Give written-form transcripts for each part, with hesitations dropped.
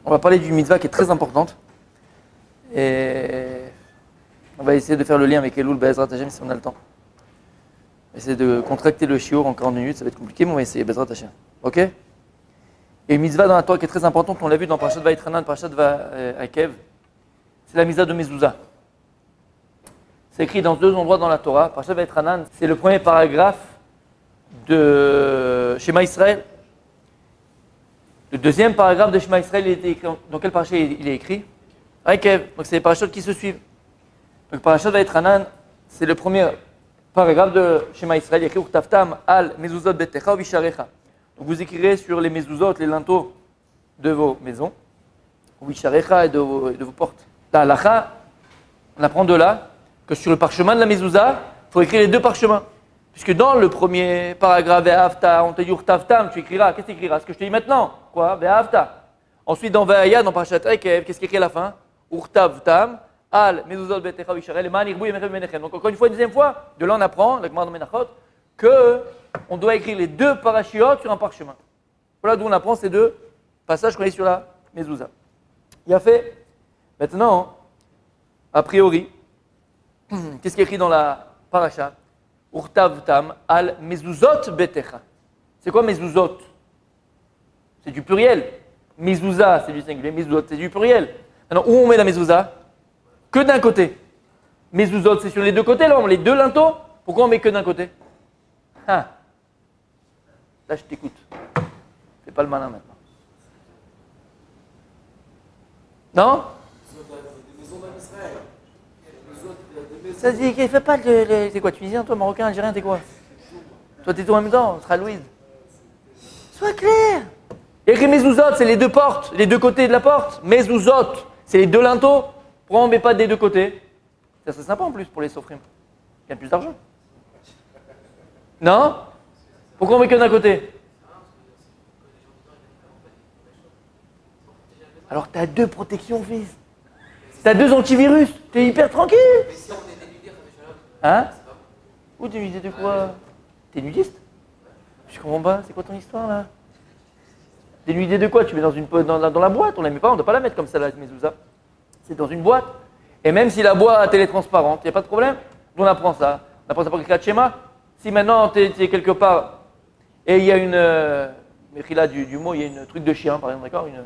On va parler d'une mitzvah qui est très importante. Et on va essayer de faire le lien avec Elul Be'ezrat Hashem si on a le temps. On va essayer de contracter le shiur en 40 minutes, ça va être compliqué, mais on va essayer Be'ezrat Hashem. Ok? Et une mitzvah dans la Torah qui est très importante, on l'a vu dans Parashat Vaïtranan, Parashat Akev, c'est la mitzvah de Mezouza. C'est écrit dans 2 endroits dans la Torah. Parashat Vaïtranan, c'est le premier paragraphe de Shema Israël. Le deuxième paragraphe de Shema Israël, il était écrit dans quel parashat il est écrit? Akev. Donc c'est les parashot qui se suivent. Donc Parashat Vaïtranan, c'est le premier paragraphe de Shema Israël, il est écrit Uktaftam al mezuzot betecha visharecha. Donc vous écrirez sur les mezuzot, les linteaux de vos maisons, visharecha et de vos portes. La halacha, on apprend de là que sur le parchemin de la mezouza, il faut écrire les 2 parchemins. Puisque dans le premier paragraphe, Ve'avta, on te dit Uktaftam, tu écriras, qu'est-ce que tu écriras? Ce que je te dis maintenant, quoi? Ve'avta. Ensuite dans Ve'aya, dans Parashat Akev, qu'est-ce qu'il écrit à la fin? Uktaftam al mezuzot betecha visharecha leman irbu yemechem benechem. Donc encore une fois, une deuxième fois, de là on apprend, la Gemara dans Menachot, que on doit écrire les 2 parashiot sur un parchemin. Voilà d'où on apprend ces 2 passages qu'on est sur la mezouza. Il a fait. Maintenant, a priori, qu'est-ce qui est écrit dans la parasha? Urtavtam al mezuzot betecha. C'est quoi mezuzot? C'est du pluriel. Mezouza, c'est du singulier. Mezuzot, c'est du pluriel. Maintenant, où on met la mezouza? Que d'un côté. Mezuzot, c'est sur les 2 côtés, là, on met les 2 linteaux. Pourquoi on met que d'un côté? Ah. Là, je t'écoute. Fais pas le malin maintenant. Non? Ça dit, fais pas de. T'es quoi, tunisien, toi, marocain, algérien, t'es quoi? Toi, t'es tout en même temps, on sera Louise. Sois clair! Écrit mezuzot, c'est les 2 portes, les 2 côtés de la porte. Mezuzot, c'est les 2 linteaux. Pourquoi on ne met pas des 2 côtés? Ça serait sympa en plus pour les sofrim. Il y a plus d'argent. Non? Pourquoi on met que d'un côté? Alors tu as 2 protections, fils. Tu as 2 antivirus. Tu es hyper tranquille. Hein? Ou t'es nudiste de quoi? T'es nudiste? Je comprends pas. C'est quoi ton histoire là? T'es nudiste de quoi? Tu mets dans la boîte. On la met pas. On ne doit pas la mettre comme ça la mezouza. C'est dans une boîte. Et même si la boîte elle est transparente, il n'y a pas de problème. On apprend ça. On apprend ça par le schéma. Si maintenant tu es quelque part et il y a une là du mot, il y a une truc de chien par exemple, d'accord? Une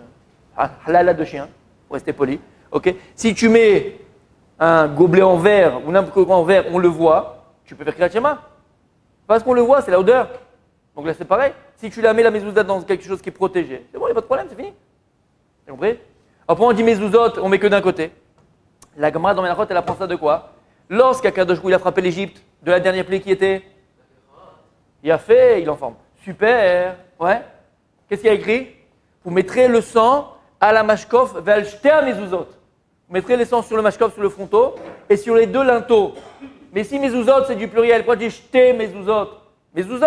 halala de chien, pour rester poli. Ok? Si tu mets un gobelet en verre ou n'importe quoi en verre, on le voit, tu peux faire kriyat shema. Parce qu'on le voit, c'est la odeur. Donc là c'est pareil. Si tu la mets la mezouza dans quelque chose qui est protégé, c'est bon, il n'y a pas de problème, c'est fini. T'as compris? Après on dit mezuzot, on met que d'un côté. La Gemara dans Menachot, elle apprend ça de quoi? Lorsqu'Akadosh Hu il a frappé l'Égypte, de la dernière plaie qui était? Il a fait, il en forme. Super. Ouais. Qu'est-ce qu'il y a écrit? Vous mettrez le sang à la mashkof vel shter mezuzot. Vous mettrez le sang sur le mashkof, sur le fronteau, et sur les 2 linteaux. Mais si mezuzot c'est du pluriel, pourquoi dire shter mezuzot? Mezuzot.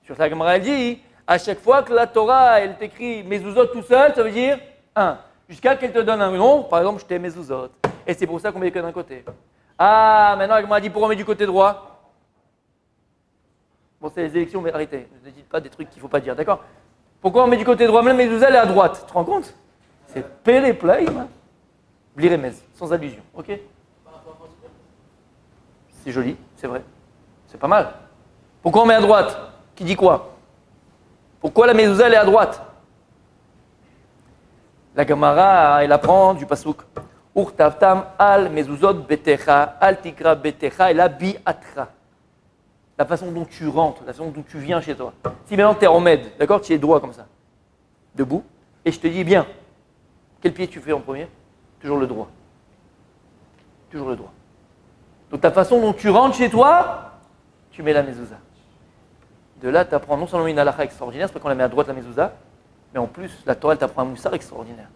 Sur la Gemara elle dit, à chaque fois que la Torah elle t'écrit mezuzot tout seul, ça veut dire 1. Jusqu'à qu'elle te donne un nom, par exemple shter mezuzot. Et c'est pour ça qu'on met que d'un côté. Ah, maintenant la Gemara dit pourquoi on met du côté droit? Bon, c'est les élections, mais arrêtez, ne dites pas des trucs qu'il ne faut pas dire, d'accord? Pourquoi on met du côté droit? Même la mezouza, elle est à droite. Tu te rends compte? C'est Pélé Plaïm. Bliremez, sans allusion, ok? C'est joli, c'est vrai. C'est pas mal. Pourquoi on met à droite? Qui dit quoi? Pourquoi la mezouza, elle est à droite? La Gemara, elle apprend du pasouk. Urtavtam al mezuzot betecha, al tikra betecha, et la biatra. La façon dont tu rentres, la façon dont tu viens chez toi. Si maintenant tu es en med, d'accord, tu es droit comme ça, debout, et je te dis, bien, quel pied tu fais en premier? Toujours le droit. Toujours le droit. Donc ta façon dont tu rentres chez toi, tu mets la mezouza. De là, tu apprends non seulement une halakha extraordinaire, c'est pas qu'on la met à droite la mezouza, mais en plus, la Torah, elle t'apprend un moussar extraordinaire.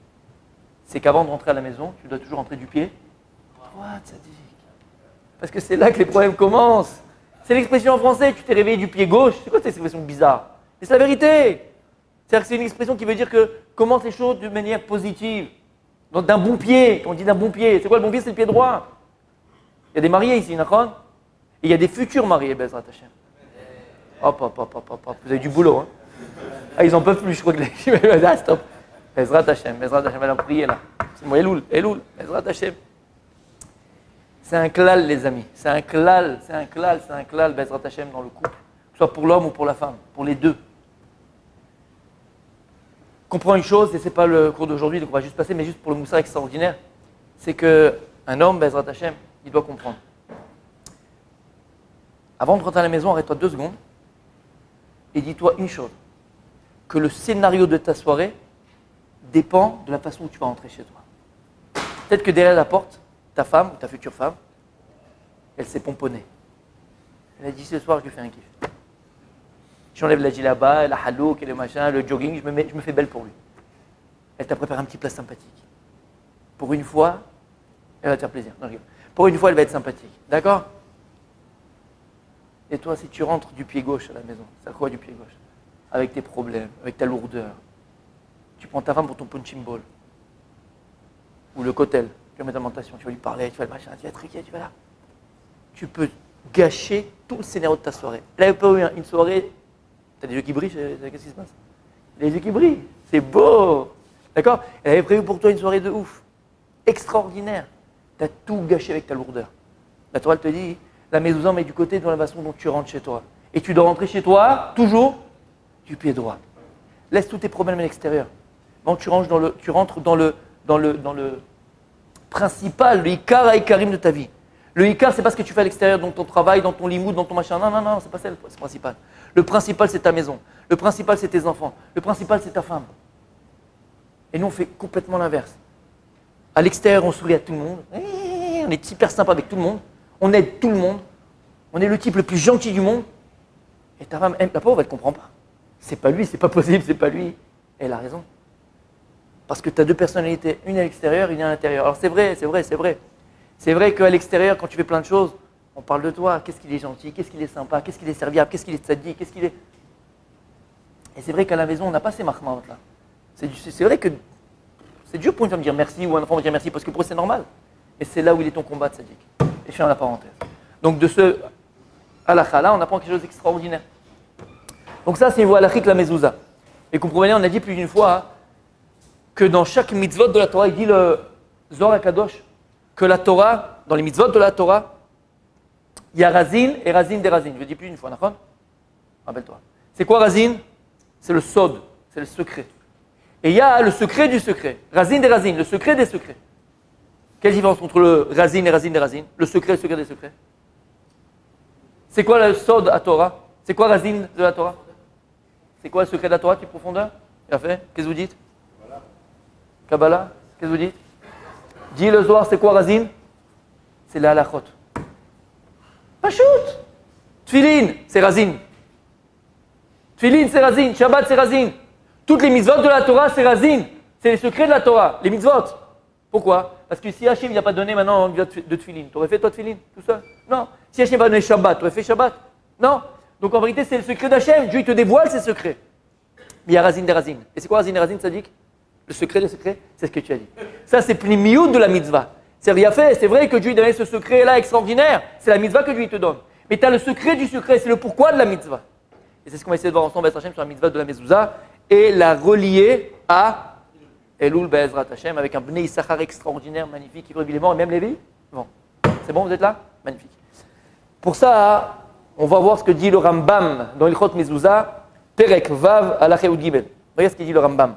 C'est qu'avant de rentrer à la maison, tu dois toujours rentrer du pied droit, tzaddik. Parce que c'est là que les problèmes commencent. C'est l'expression en français, tu t'es réveillé du pied gauche. C'est quoi cette expression bizarre? Mais c'est la vérité. C'est-à-dire que c'est une expression qui veut dire que commence les choses de manière positive. Donc d'un bon pied, quand on dit d'un bon pied, c'est quoi le bon pied? C'est le pied droit. Il y a des mariés ici, Nachon. Et il y a des futurs mariés, Bezrat Hashem. Hop, hop, hop, hop, hop, hop. Vous avez du boulot, hein. Ah, ils en peuvent plus, je crois que les... Ah, stop. Ezrat Hashem, elle a prié là. C'est moi, Elul, Ezrat Hashem. C'est un klal, les amis. C'est un klal, Bezrat Hashem dans le couple. Que ce soit pour l'homme ou pour la femme, pour les deux. Comprends une chose, et ce n'est pas le cours d'aujourd'hui, donc on va juste passer, mais juste pour le moussard extraordinaire, c'est qu'un homme, Bezrat Hashem, il doit comprendre. Avant de rentrer à la maison, arrête-toi 2 secondes et dis-toi une chose, que le scénario de ta soirée dépend de la façon où tu vas rentrer chez toi. Peut-être que derrière la porte, ta femme ou ta future femme, elle s'est pomponnée. Elle a dit ce soir, je lui fais un kiff. J'enlève la djellaba, la halouk, le machin, le jogging, je me fais belle pour lui. Elle t'a préparé un petit plat sympathique. Pour une fois, elle va te faire plaisir. Non, pour une fois, elle va être sympathique. D'accord? Et toi, si tu rentres du pied gauche à la maison, c'est quoi du pied gauche? Avec tes problèmes, avec ta lourdeur. Tu prends ta femme pour ton punching ball. Ou le cotel. Tu vas mettre en mentation, tu vas lui parler, tu vas le machin, tu vas truquer, tu vas là. Tu peux gâcher tout le scénario de ta soirée. Elle n'avait pas eu une soirée. T'as des yeux qui brillent, qu'est-ce qui se passe? Les yeux qui brillent, c'est beau. D'accord? Elle avait prévu pour toi une soirée de ouf. Extraordinaire. Tu as tout gâché avec ta lourdeur. La Torah te dit, la mezouza met du côté dans la façon dont tu rentres chez toi. Et tu dois rentrer chez toi, toujours, du pied droit. Laisse tous tes problèmes à l'extérieur. Donc tu rentres dans le principal, le ikar à ikarim de ta vie. Le ikar, c'est pas ce que tu fais à l'extérieur, dans ton travail, dans ton limoud, dans ton machin. Non, c'est pas ça le principal. Le principal, c'est ta maison. Le principal, c'est tes enfants. Le principal, c'est ta femme. Et nous, on fait complètement l'inverse. À l'extérieur, on sourit à tout le monde. On est hyper sympa avec tout le monde. On aide tout le monde. On est le type le plus gentil du monde. Et ta femme, la pauvre, elle ne comprend pas. C'est pas lui, c'est pas possible, c'est pas lui. Elle a raison. Parce que tu as 2 personnalités, une à l'extérieur, une à l'intérieur. Alors c'est vrai. C'est vrai qu'à l'extérieur, quand tu fais plein de choses, on parle de toi. Qu'est-ce qu'il est gentil, qu'est-ce qu'il est sympa, qu'est-ce qu'il est serviable, qu'est-ce qu'il est tzaddik, qu'est-ce qu'il est... Et c'est vrai qu'à la maison, on n'a pas ces mahmaot là. C'est vrai que c'est dur pour une femme de dire merci ou un enfant de dire merci parce que pour eux c'est normal. Et c'est là où il est ton combat tzaddik. Et je fais la parenthèse. Donc de ce halakha là, on apprend quelque chose d'extraordinaire. Donc ça, c'est une voie halachique la mezouza. Et comprenez, on a dit plus d'une fois hein, que dans chaque mitzvot de la Torah, il dit le Zohar HaKadosh, que la Torah, dans les mitzvot de la Torah, il y a razin et razin des razin. Je le dis plus d'une fois, d'accord? Rappelle-toi. C'est quoi razin? C'est le sod, c'est le secret. Et il y a le secret du secret. Razin des razin, le secret des secrets. Quelle différence entre le razin et razin des razin? Le secret des secrets. C'est quoi le sod à Torah? C'est quoi razin de la Torah? C'est quoi le secret de la Torah qui est profondeur? Bien fait. Qu'est-ce que vous dites? Kabbalah. Qu'est-ce que vous dites? Dis le Zohar, c'est quoi razin? C'est la halachot. Pachout. Tfilin, c'est razin. Tfilin, c'est razin. Shabbat, c'est razin. Toutes les mitzvot de la Torah, c'est razin. C'est les secrets de la Torah, les mitzvot. Pourquoi? Parce que si Hachem n'a pas donné maintenant de tfilin, tu aurais fait toi tfilin tout seul? Non. Si Hachem n'a pas donné Shabbat, tu aurais fait Shabbat? Non. Donc en vérité, c'est le secret d'Hachem. Dieu te dévoile ses secrets. Mais il y a razin des razin. Et c'est quoi razin des razin, ça dit? Le secret des secrets, c'est ce que tu as dit. Ça, c'est pnimiout de la mitzvah. C'est rien fait. C'est vrai que Dieu donne ce secret-là extraordinaire. C'est la mitzvah que Dieu te donne. Mais tu as le secret du secret. C'est le pourquoi de la mitzvah. Et c'est ce qu'on va essayer de voir ensemble, Bezrat Hashem, sur la mitzvah de la mezouza et la relier à Elul Bezrat Hashem avec un Bnei Issachar extraordinaire, magnifique, Ivry Villemort et même Lévi. Bon. C'est bon, vous êtes là? Magnifique. Pour ça, on va voir ce que dit le Rambam dans Ilchot Mezouza, Perek Vav Alachéoud Gimel. Regardez ce qu'il dit le Rambam.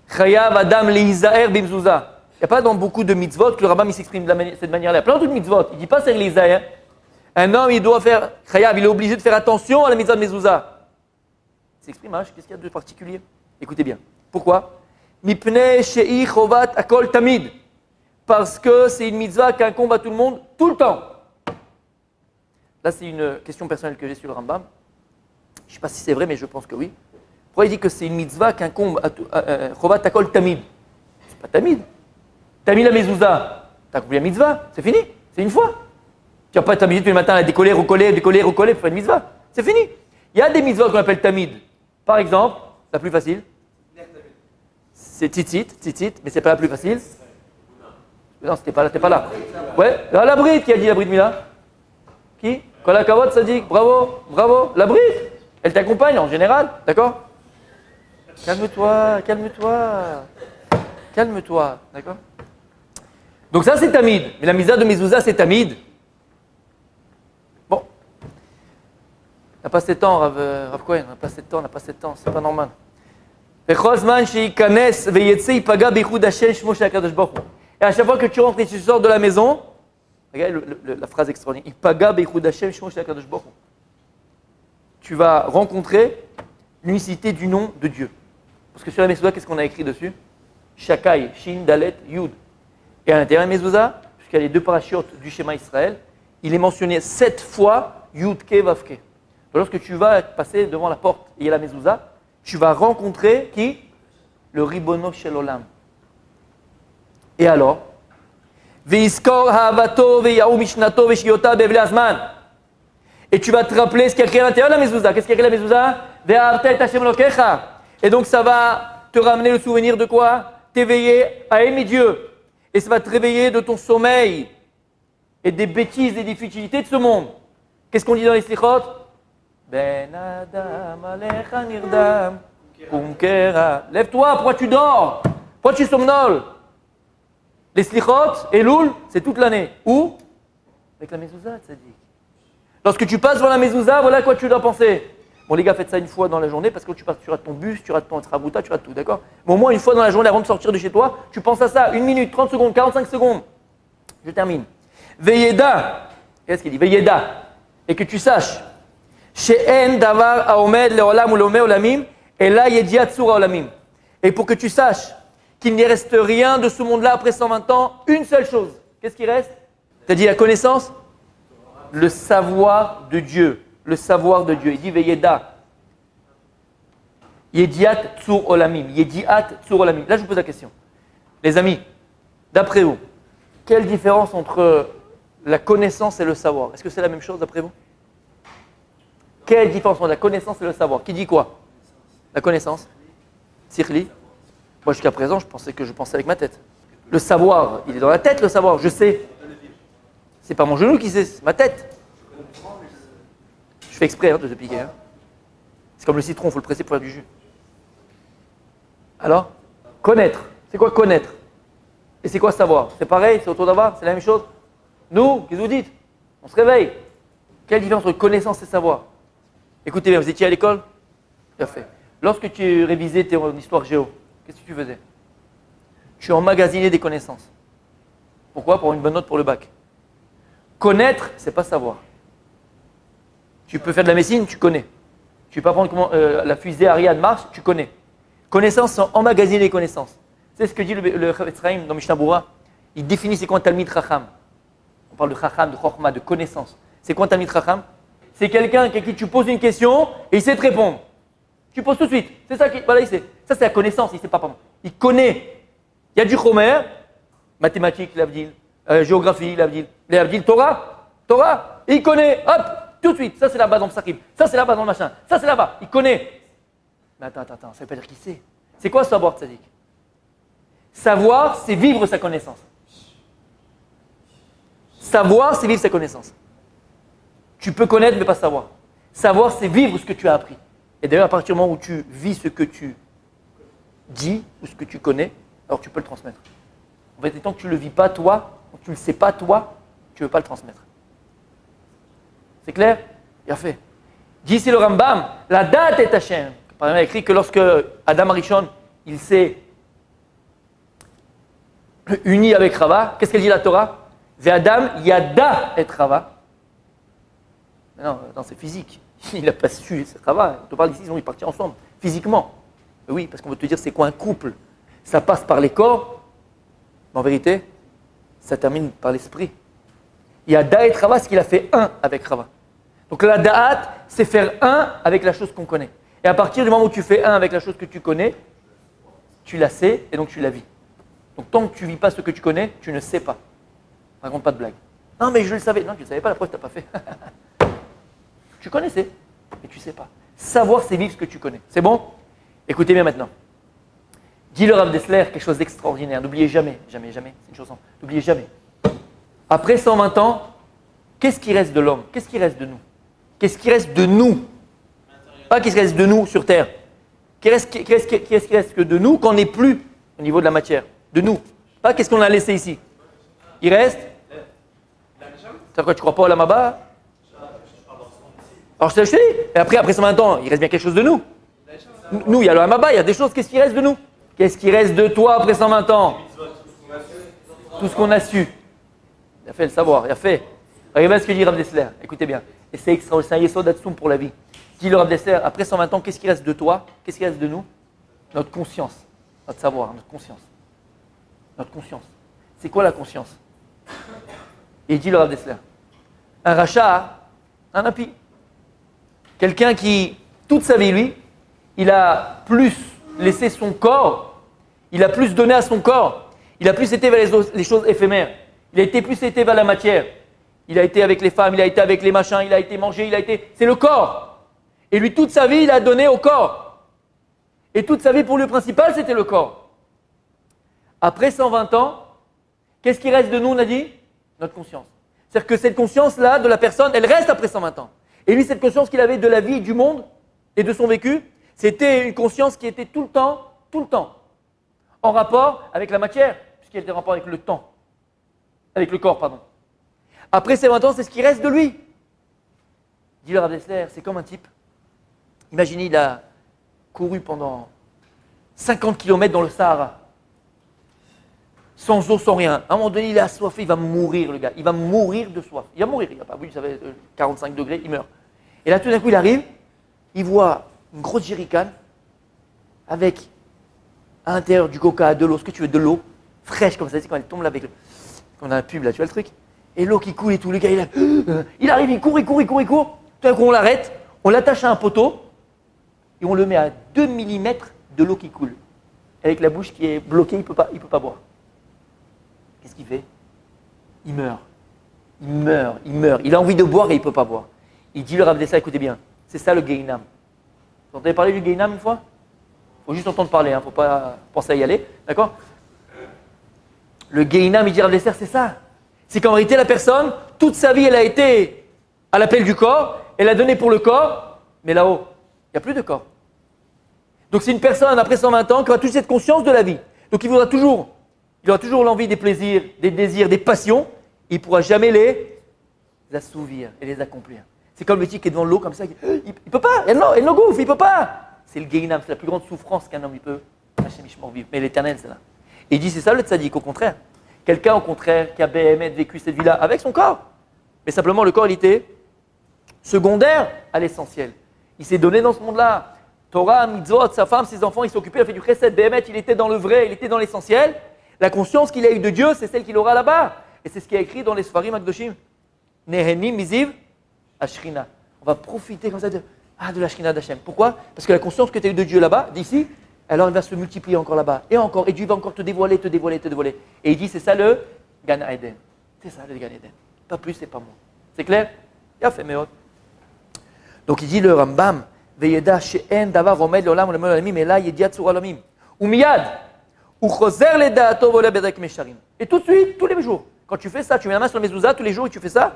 Chayav Adam Leizaher Bimzouza. Il n'y a pas dans beaucoup de mitzvot que le Rambam s'exprime de cette manière-là. Plein d'autres mitzvot. Il ne dit pas c'est Leizaher. Un homme, il doit faire Chayav, il est obligé de faire attention à la mitzvah de Mezouza. Il s'exprime, hein, qu'est-ce qu'il y a de particulier? Écoutez bien. Pourquoi? Mipnei Shei Chovat Akol Tamid. Parce que c'est une mitzvah qui incombe à tout le monde tout le temps. Là, c'est une question personnelle que j'ai sur le Rambam. Je ne sais pas si c'est vrai, mais je pense que oui. Pourquoi il dit que c'est une mitzvah qui incombe à Chovat Akol Tamid? C'est pas Tamid. T'as mis la mezouza, t'as accompli la mitzvah, c'est fini, c'est une fois. Tu n'as pas Tamid tous les matins à décoller, recoller pour faire une mitzvah, c'est fini. Il y a des mitzvahs qu'on appelle Tamid. Par exemple, la plus facile, c'est Tzitzit, mais c'est pas la plus facile. Non, t'es pas là. Ouais, la Brit, qui a dit la Brit Mila? Qui? Quand la Kavod, ça dit bravo, la Brit, elle t'accompagne en général, d'accord? Calme-toi, calme-toi. Calme-toi, d'accord? Donc ça, c'est Tamid. Mais la Misa de Mezouza, c'est Tamid. Bon. On n'a pas assez de temps, Rav Cohen. On n'a pas assez de temps, c'est pas normal. Et à chaque fois que tu rentres et tu sors de la maison, regarde la phrase extraordinaire. Tu vas rencontrer l'unicité du nom de Dieu. Parce que sur la Mezouza, qu'est-ce qu'on a écrit dessus? Shakai, Shin, Dalet, Yud. Et à l'intérieur de la Mezouza, puisqu'il y a les deux parachutes du schéma Israël, il est mentionné 7 fois Yud, Ke, Vav, Ke. Lorsque tu vas passer devant la porte et il y a la Mezouza, tu vas rencontrer qui? Le Ribono Shel Olam. Et alors? Ve'iskor ha'avato ve'yahu mishnato ve'shiyota be'evle azman. Et tu vas te rappeler ce qu'il y a écrit à l'intérieur de la Mezouza. Qu'est-ce qu'il y a écrit à la Mezouza? Ve'ahavta et Hashem Elokecha. Et donc ça va te ramener le souvenir de quoi? T'éveiller à aimer Dieu. Et ça va te réveiller de ton sommeil et des bêtises et des futilités de ce monde. Qu'est-ce qu'on dit dans les slichot? Ben Adam alecha nirdam kumkera. Lève-toi, pourquoi tu dors? Pourquoi tu somnoles? Les slichot et l'oul, c'est toute l'année. Où? Avec la mezouza, tzadik. Lorsque tu passes devant la mezouza, voilà à quoi tu dois penser. Bon, les gars, faites ça une fois dans la journée parce que tu rates ton bus, tu rates ton trabouta, tu rates tout, d'accord? Mais au moins une fois dans la journée, avant de sortir de chez toi, tu penses à ça. 1 minute, 30 secondes, 45 secondes. Je termine. Veyeda. Qu'est-ce qu'il dit? Veyeda. Et que tu saches. She'en davar haomed leolam ou leomé olamim, et là yediat tsura olamim. Et pour que tu saches qu'il n'y reste rien de ce monde-là après 120 ans, une seule chose. Qu'est-ce qui reste? Tu as dit la connaissance? Le savoir de Dieu. Le savoir de Dieu. Il dit Veyeda. Yediat tsur olamim. Yediat tsur olamim. Là, je vous pose la question. Les amis, d'après vous, quelle différence entre la connaissance et le savoir? Est-ce que c'est la même chose d'après vous? Quelle différence entre la connaissance et le savoir? Qui dit quoi? La connaissance? Sirli? Moi, jusqu'à présent, je pensais avec ma tête. Le savoir, il est dans la tête, le savoir. Je sais. C'est pas mon genou qui sait, c'est ma tête. Je fais exprès de te piquer. Hein. C'est comme le citron, il faut le presser pour faire du jus. Alors, connaître. C'est quoi connaître? Et c'est quoi savoir? C'est pareil, c'est autour d'avoir, c'est la même chose? Nous, qu'est-ce que vous dites? On se réveille. Quelle différence entre connaissance et savoir? Écoutez bien, vous étiez à l'école? Bien fait. Lorsque tu révisais ton histoire géo, qu'est-ce que tu faisais? Tu emmagasinais des connaissances. Pourquoi? Pour une bonne note pour le bac. Connaître, c'est pas savoir. Tu peux faire de la médecine, tu connais. Tu peux apprendre comment la fusée Ariane marche, tu connais. Connaissances sont emmagasiner les connaissances. C'est ce que dit le Chavetz Chaim dans Mishnah Berurah. Il définit c'est quoi un Talmid Chacham. On parle de Chacham, de Chokhmah, de connaissance. C'est quoi un Talmid Chacham? C'est quelqu'un à qui tu poses une question et il sait te répondre. Tu poses tout de suite. C'est ça voilà, il sait. Ça, c'est la connaissance, il ne sait pas, pardon. Il connaît. Il y a du Chomer, mathématiques, l'Avdil, géographie, l'Avdil, Torah, et il connaît, hop, tout de suite. Ça, c'est là-bas dans le Psachim. Ça, c'est là-bas dans le machin. Ça, c'est là-bas. Il connaît. Mais attends, ça ne veut pas dire qu'il sait. C'est quoi savoir, tzadik? Savoir, c'est vivre sa connaissance. Savoir, c'est vivre sa connaissance. Tu peux connaître, mais pas savoir. Savoir, c'est vivre ce que tu as appris. Et d'ailleurs, à partir du moment où tu vis ce que tu dis ou ce que tu connais, alors tu peux le transmettre. En fait, tant que tu ne le vis pas toi, tant que tu ne le sais pas toi, tu ne veux pas le transmettre. C'est clair? Bien fait. Dit ici le Rambam, la date est Hachem. Par exemple, il a écrit que lorsque Adam Arishon, il s'est uni avec Rava, qu'est-ce qu'elle dit la Torah? Ve Adam yada et Rava. Non, c'est physique. Il n'a pas su, c'est Rava. On te parle d'ici, ils sont partis ensemble, physiquement. Oui, parce qu'on veut te dire c'est quoi un couple? Ça passe par les corps, mais en vérité, ça termine par l'esprit. Yada et Rava, c'est qu'il a fait un avec Rava. Donc la da'at, c'est faire un avec la chose qu'on connaît. Et à partir du moment où tu fais un avec la chose que tu connais, tu la sais et donc tu la vis. Donc tant que tu ne vis pas ce que tu connais, tu ne sais pas. Raconte pas de blague. Non mais je le savais. Non, tu ne savais pas, la preuve, tu n'as pas fait. Tu connaissais, mais tu ne sais pas. Savoir, c'est vivre ce que tu connais. C'est bon? Écoutez bien maintenant. Dit le Rav Dessler quelque chose d'extraordinaire. N'oubliez jamais, c'est une chanson. N'oubliez jamais. Après 120 ans, qu'est-ce qui reste de l'homme? Qu'est-ce qui reste de nous? Qu'est-ce qui reste de nous? Pas qu'est-ce qui reste de nous sur Terre. Qu'est-ce qui reste que de nous qu'on n'est plus au niveau de la matière? De nous. Pas qu'est-ce qu'on a laissé ici. Il reste? C'est quoi, tu crois pas au Lamaba? Alors je te dis, et après 120 ans, il reste bien quelque chose de nous. Nous, il y a le Lamaba, il y a des choses, qu'est-ce qui reste de nous? Qu'est-ce qui reste de toi après 120 ans? Tout ce qu'on a su. Il a fait le savoir, il a fait. Regardez ce que dit Rav Dessler, écoutez bien. Et c'est extraordinaire, c'est un yesod d'Atsoum pour la vie. Dit le Rav Dessler, après 120 ans, qu'est-ce qui reste de toi? Qu'est-ce qui reste de nous? Notre conscience, notre savoir, notre conscience. Notre conscience. C'est quoi la conscience? Et il dit le Rav Dessler, un rachat, un impie. Quelqu'un qui, toute sa vie, lui, il a plus laissé son corps, il a plus donné à son corps, il a plus été vers les choses éphémères, il a été plus été vers la matière, il a été avec les femmes, il a été avec les machins, il a été mangé, c'est le corps. Et lui, toute sa vie, il a donné au corps. Et toute sa vie, pour lui, principal, c'était le corps. Après 120 ans, qu'est-ce qui reste de nous, on a dit? Notre conscience. C'est-à-dire que cette conscience-là de la personne, elle reste après 120 ans. Et lui, cette conscience qu'il avait de la vie, du monde et de son vécu, c'était une conscience qui était tout le temps, en rapport avec la matière, puisqu'elle était en rapport avec le temps, avec le corps, pardon. Après ces 20 ans, c'est ce qui reste de lui. Dit le Rav Dessler, c'est comme un type. Imaginez, il a couru pendant 50 km dans le Sahara, sans eau, sans rien. À un moment donné, il est assoiffé, il va mourir, le gars. Il va mourir de soif. Il va mourir, il n'a pas bu, ça fait 45 degrés, il meurt. Et là, tout d'un coup, il arrive, il voit une grosse jerrycan avec à l'intérieur du coca, de l'eau, ce que tu veux, de l'eau fraîche comme ça, c'est quand elle tombe là avec le... Comme dans la pub, là, tu vois le truc? Et l'eau qui coule et tout, le gars, il arrive, il court. Tout d'un coup, on l'arrête, on l'attache à un poteau et on le met à 2 mm de l'eau qui coule. Avec la bouche qui est bloquée, il peut pas boire. Qu'est-ce qu'il fait? Il meurt. Il a envie de boire et il ne peut pas boire. Il dit le Rav Dessler, écoutez bien, c'est ça le Gehinam. Vous entendez parler du Gehinam une fois? Il faut juste entendre parler, il ne faut pas penser à y aller. D'accord? Le Gehinam, il dit Rav Dessler, c'est ça. C'est qu'en réalité, la personne, toute sa vie, elle a été à l'appel du corps, elle a donné pour le corps, mais là-haut, il n'y a plus de corps. Donc c'est une personne, après 120 ans, qui aura toute cette conscience de la vie. Donc il aura toujours l'envie des plaisirs, des désirs, des passions, il ne pourra jamais les assouvir et les accomplir. C'est comme le type qui est devant l'eau comme ça, il ne peut pas, elle no gouffre, il ne peut pas. C'est le Gehinam, c'est la plus grande souffrance qu'un homme il peut. Mais l'éternel, c'est là. Et il dit, c'est ça le tzaddik, au contraire. Quelqu'un, au contraire, qui a vécu cette vie-là avec son corps. Mais simplement, le corps, il était secondaire à l'essentiel. Il s'est donné dans ce monde-là. Torah, mitzvot, sa femme, ses enfants, il s'est occupé, il a fait du chesed, il était dans le vrai, il était dans l'essentiel. La conscience qu'il a eue de Dieu, c'est celle qu'il aura là-bas. Et c'est ce qui est écrit dans les Sfarim Akdoshim. Nehenim miziv ashrina. On va profiter comme ça de la shrina d'Hachem. Pourquoi? Parce que la conscience que tu as eue de Dieu là-bas, d'ici, alors elle va se multiplier encore là-bas. Et encore. Et Dieu va encore te dévoiler. Et il dit, c'est ça le Gan Eden. C'est ça le Gan Eden. Pas plus et pas moins. C'est clair? Il a fait mes autres. Donc il dit le Rambam, Veyeda she'en davar omed leolam olam olamim, et là yediat sur olamim. Ou miyad. Et tout de suite, tous les jours, quand tu fais ça, tu mets la main sur le mezouza tous les jours et tu fais ça,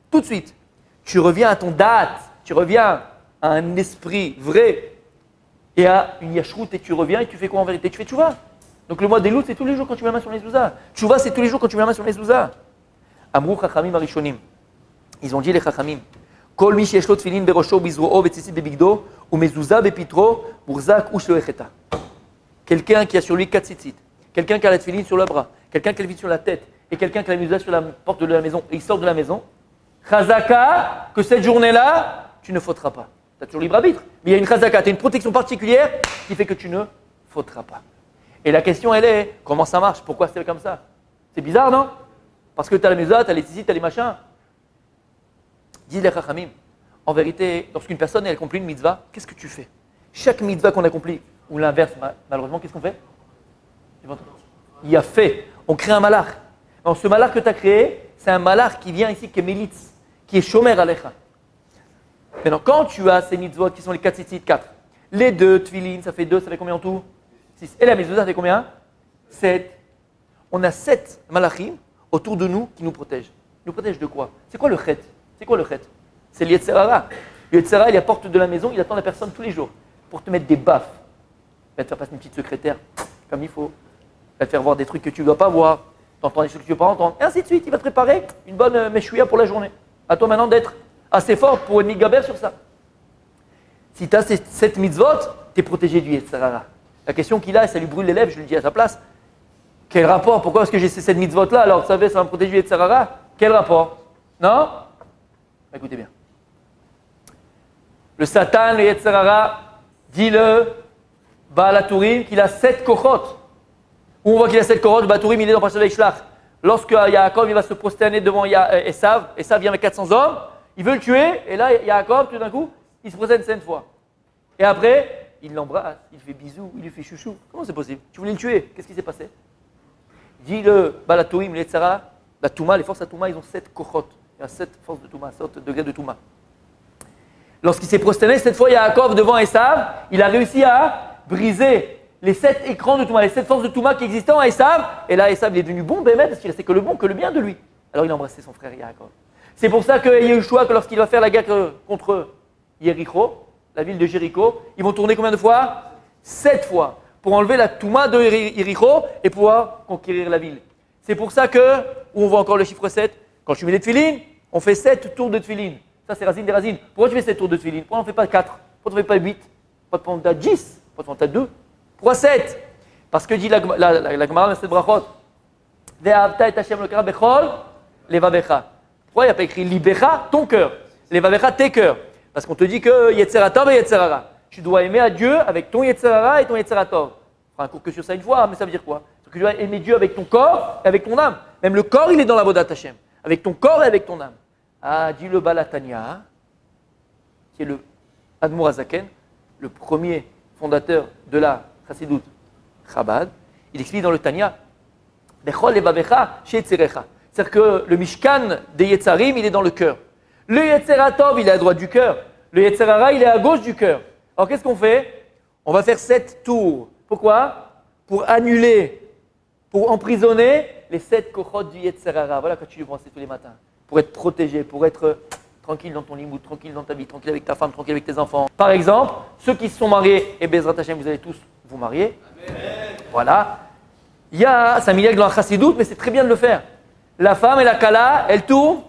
tout de suite, tu reviens à ton date, tu reviens à un esprit vrai et à une yashrout et tu reviens et tu fais quoi en vérité? Tu fais tchouva. Donc le mois des loups, c'est tous les jours quand tu mets la main sur le mezouza. Tchouva, c'est tous les jours quand tu mets la main sur le mezouza. Amrou chachamim arishonim. Ils ont dit les chachamim. Kol mi sheyesh lo tfilin berosho bizro'o vetzitzit bebigdo ou mezouza bepitro burzak ou shloecheta. Quelqu'un qui a sur lui 4 tzitzit, quelqu'un qui a la tefilin sur le bras, quelqu'un qui a la tefilin sur la tête, et quelqu'un qui a la mezouza sur la porte de la maison, et il sort de la maison, chazaka, que cette journée-là, tu ne fauteras pas. Tu as toujours libre arbitre, mais il y a une chazaka, tu as une protection particulière qui fait que tu ne fauteras pas. Et la question, elle est, comment ça marche? Pourquoi c'est comme ça? C'est bizarre, non? Parce que tu as la mezouza, tu as les tzitzit, tu as les machins. Dis les chachamim, en vérité, lorsqu'une personne elle accomplit une mitzvah, qu'est-ce que tu fais? Chaque mitzvah qu'on accomplit, ou l'inverse, malheureusement, qu'est-ce qu'on fait? Il y a fait. On crée un malach. Donc, ce malach que tu as créé, c'est un malach qui vient ici, qui est mélitz, qui est shomer alecha. Maintenant, quand tu as ces mitzvot qui sont les 4 tzitzit, 4, les 2 tfilin, ça fait 2, ça fait combien en tout? 6. Et la mezouza, ça fait combien? 7. On a 7 malachim autour de nous qui nous protègent. Ils nous protègent de quoi? C'est quoi le chet? C'est quoi le chet? C'est l'Yetzerara. Le Yetzerara, il est à la porte de la maison, il attend la personne tous les jours pour te mettre des baffes, Il va te faire passer une petite secrétaire, comme il faut. Il va te faire voir des trucs que tu ne dois pas voir, t'entends des choses que tu ne veux pas entendre, et ainsi de suite. Il va te préparer une bonne meshouya pour la journée. À toi maintenant d'être assez fort pour être migaber sur ça. Si tu as cette mitzvot, tu es protégé du Yetzer Hara. La question qu'il a, et ça lui brûle les lèvres, je lui dis à sa place, quel rapport? Pourquoi est-ce que j'ai cette mitzvot-là alors vous savez, ça va me protéger du Yetzer Hara? Quel rapport? Non? Écoutez bien. Le Satan, le Yetzer Hara, dit le Baal HaTurim qu'il a 7 kochot. Où on voit qu'il a 7 kochot, le Baal HaTurim il est dans Parashat Vaishlach. Lorsque Yaakov il va se prosterner devant Esav, Esav vient avec 400 hommes, il veut le tuer, et là Yaakov tout d'un coup, il se prosterne 5 fois. Et après, il l'embrasse, il fait bisous, il lui fait chouchou. Comment c'est possible? Tu voulais le tuer, qu'est-ce qui s'est passé? Dit le Baal HaTurim, le Yetzer Hara, la Touma, les forces à Touma, ils ont 7 kochot. Il y a 7 forces de Touma, 7 degrés de Touma. Lorsqu'il s'est prosterné, cette fois Yaakov devant Esav, il a réussi à briser les 7 écrans de Touma, les 7 forces de Touma qui existaient en Esav. Et là, Esav il est devenu bon, Bémet, parce qu'il restait que le bon, que le bien de lui. Alors il a embrassé son frère Yaakov. C'est pour ça que Yehoshua, lorsqu'il va faire la guerre contre Jéricho, la ville de Jéricho, ils vont tourner combien de fois? 7 fois. Pour enlever la Touma de Jéricho et pouvoir conquérir la ville. C'est pour ça que, où on voit encore le chiffre 7, quand tu mets les tefilines, on fait 7 tours de tefilines. Ça, c'est racine des racines. Pourquoi tu fais 7 tours de tefilines? Pourquoi on ne fait pas 4? Pourquoi tu ne fais pas 8? Pourquoi tu as 10? Pourquoi tu as 2? Pourquoi 7? Parce que dit la Gemara dans cette brachot, Ve'ahavta et Hashem lokara bechol levavecha. Pourquoi il n'y a pas écrit libecha, ton cœur? Levavecha, tes cœurs. Parce qu'on te dit que Yetzer Hatov et Yetzer Hara. Tu dois aimer à Dieu avec ton Yetzer Hara et ton Yetzer Hatov. On fera un cours que sur ça une fois, mais ça veut dire quoi? Que tu dois aimer Dieu avec ton corps et avec ton âme. Même le corps, il est dans la Avodat Hashem. Avec ton corps et avec ton âme. Ah, dit le Baal HaTanya, qui est le Admour HaZaken, le premier fondateur de la Chassidut Chabad, il explique dans le Tanya, Bechol levavecha she'etzerecha. C'est-à-dire que le Mishkan des Yetzarim, il est dans le cœur. Le Yetzer Hatov, il est à droite du cœur. Le Yetzer Hara, il est à gauche du cœur. Alors qu'est-ce qu'on fait? On va faire 7 tours. Pourquoi? Pour annuler, pour emprisonner les 7 kochot du Yetzer Hara. Voilà quand tu lui pensais tous les matins. Pour être protégé, pour être tranquille dans ton limoud, tranquille dans ta vie, tranquille avec ta femme, tranquille avec tes enfants. Par exemple, ceux qui se sont mariés, et Bezrat Hashem, vous allez tous vous marier. Amen. Voilà. Il y a, c'est un milagre dans la Chassidut, mais c'est très bien de le faire. La femme et la Kala, elle tourne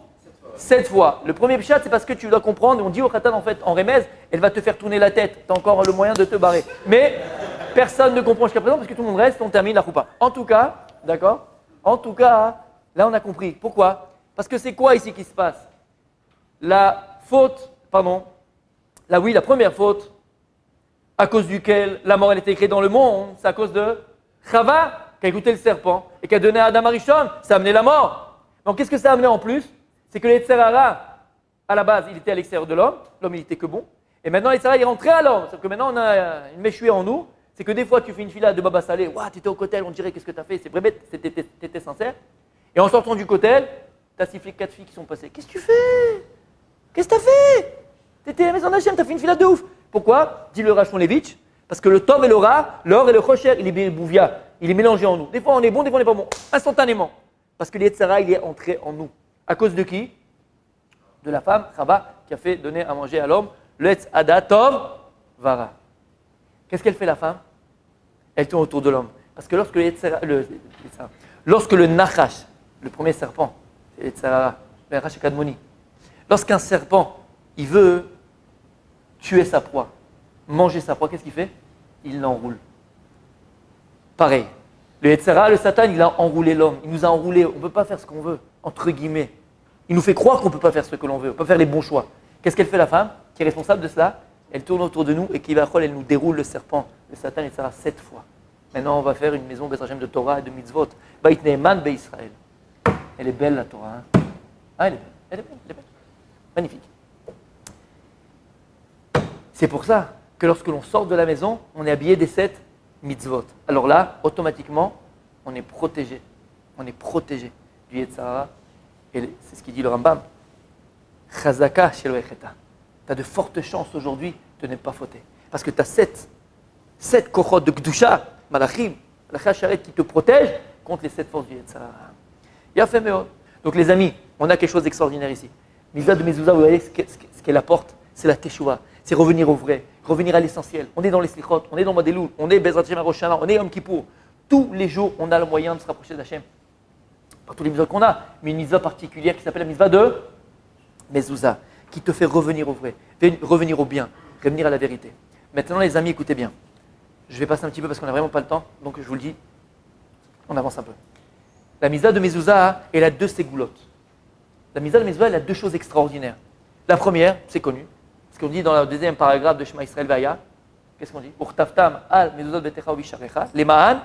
7 fois. Le premier pshat, c'est parce que tu dois comprendre, on dit au Khatan, en fait, en remez, elle va te faire tourner la tête. Tu as encore le moyen de te barrer. Mais personne ne comprend jusqu'à présent parce que tout le monde reste, on termine la choupa. En tout cas, d'accord? En tout cas, là on a compris. Pourquoi? Parce que c'est quoi ici qui se passe? La première faute, à cause duquel la mort elle était écrite dans le monde, c'est à cause de Chava qui a écouté le serpent et qui a donné à Adam Arishon, ça a amené la mort. Donc qu'est-ce que ça a amené en plus? C'est que l'Yetzer Hara, à la base, il était à l'extérieur de l'homme, l'homme il était que bon, et maintenant l'Yetzer Hara il est rentré à l'homme, sauf que maintenant on a une méchouée en nous, c'est que des fois tu fais une fila de Baba Salé, waouh, tu étais au cotel, on dirait qu'est-ce que tu as fait, c'est vrai, tu étais sincère, et en sortant du cotel, tu as sifflé 4 filles qui sont passées. Qu'est-ce que tu fais? Qu'est-ce que tu as fait? Tu étais à la maison d'Hachem, tu as fait une fila de ouf. Pourquoi? Dit le Rachon Levitch, parce que le Tov et le Ra, l'or et le Chocher, il est Bouvia, il est mélangé en nous. Des fois on est bon, des fois on n'est pas bon, instantanément. Parce que l'Yetzer Hara il est entré en nous. À cause de qui? De la femme, Chava, qui a fait donner à manger à l'homme, le Etz Ada Tov Vara. Qu'est-ce qu'elle fait la femme? Elle tourne autour de l'homme. Parce que lorsque le Nachash, le premier serpent, c'est l'Yetzer Hara, le Nachash Kadmoni, lorsqu'un serpent, il veut tuer sa proie, manger sa proie, qu'est-ce qu'il fait? Il l'enroule. Pareil. Le Yetzer Hara, le Satan, il a enroulé l'homme. Il nous a enroulé. On ne peut pas faire ce qu'on veut, entre guillemets. Il nous fait croire qu'on ne peut pas faire ce que l'on veut, on peut faire les bons choix. Qu'est-ce qu'elle fait la femme, qui est responsable de cela? Elle tourne autour de nous et qui va elle nous déroule le serpent, le Satan, et ça 7 fois. Maintenant, on va faire une maison Bezrachem de Torah et de mitzvot. Bait Ne'eman Be Israël. Elle est belle la Torah. Hein? Ah, elle est belle, elle est belle, elle est belle. Magnifique. C'est pour ça que lorsque l'on sort de la maison, on est habillé des 7 mitzvot. Alors là, automatiquement, on est protégé. On est protégé du Yetzer Hara. Et c'est ce qu'il dit le Rambam. Chazaka shelo echeta. Tu as de fortes chances aujourd'hui de ne pas fauter. Parce que tu as 7 kochot de Gdusha, Malachim, Malachim qui te protègent contre les 7 forces du Yetzer Hara. Yafé meod. Donc les amis, on a quelque chose d'extraordinaire ici. Mizvah de Mezouza, vous voyez ce qu'elle apporte, c'est la Teshuvah. C'est revenir au vrai, revenir à l'essentiel. On est dans les slichot, on est dans Madeloul, on est Bezrat Hashem Rosh Hashanah, on est Yom Kippour. Tous les jours, on a le moyen de se rapprocher d'Hachem. Par tous les mitzvot qu'on a, mais une mitzvah particulière qui s'appelle la mitzvah de Mezouza, qui te fait revenir au vrai, revenir au bien, revenir à la vérité. Maintenant, les amis, écoutez bien. Je vais passer un petit peu parce qu'on n'a vraiment pas le temps, donc je vous le dis, on avance un peu. La mitzvah de Mezouza, elle a deux ségoulottes. La mitzvah de Mezouza, elle a deux choses extraordinaires. La première, c'est connu, ce qu'on dit dans le deuxième paragraphe de Shema Israël Vaya. Qu'est-ce qu'on dit? Urtaftam al mezuzot betecha u bisharecha, lemaan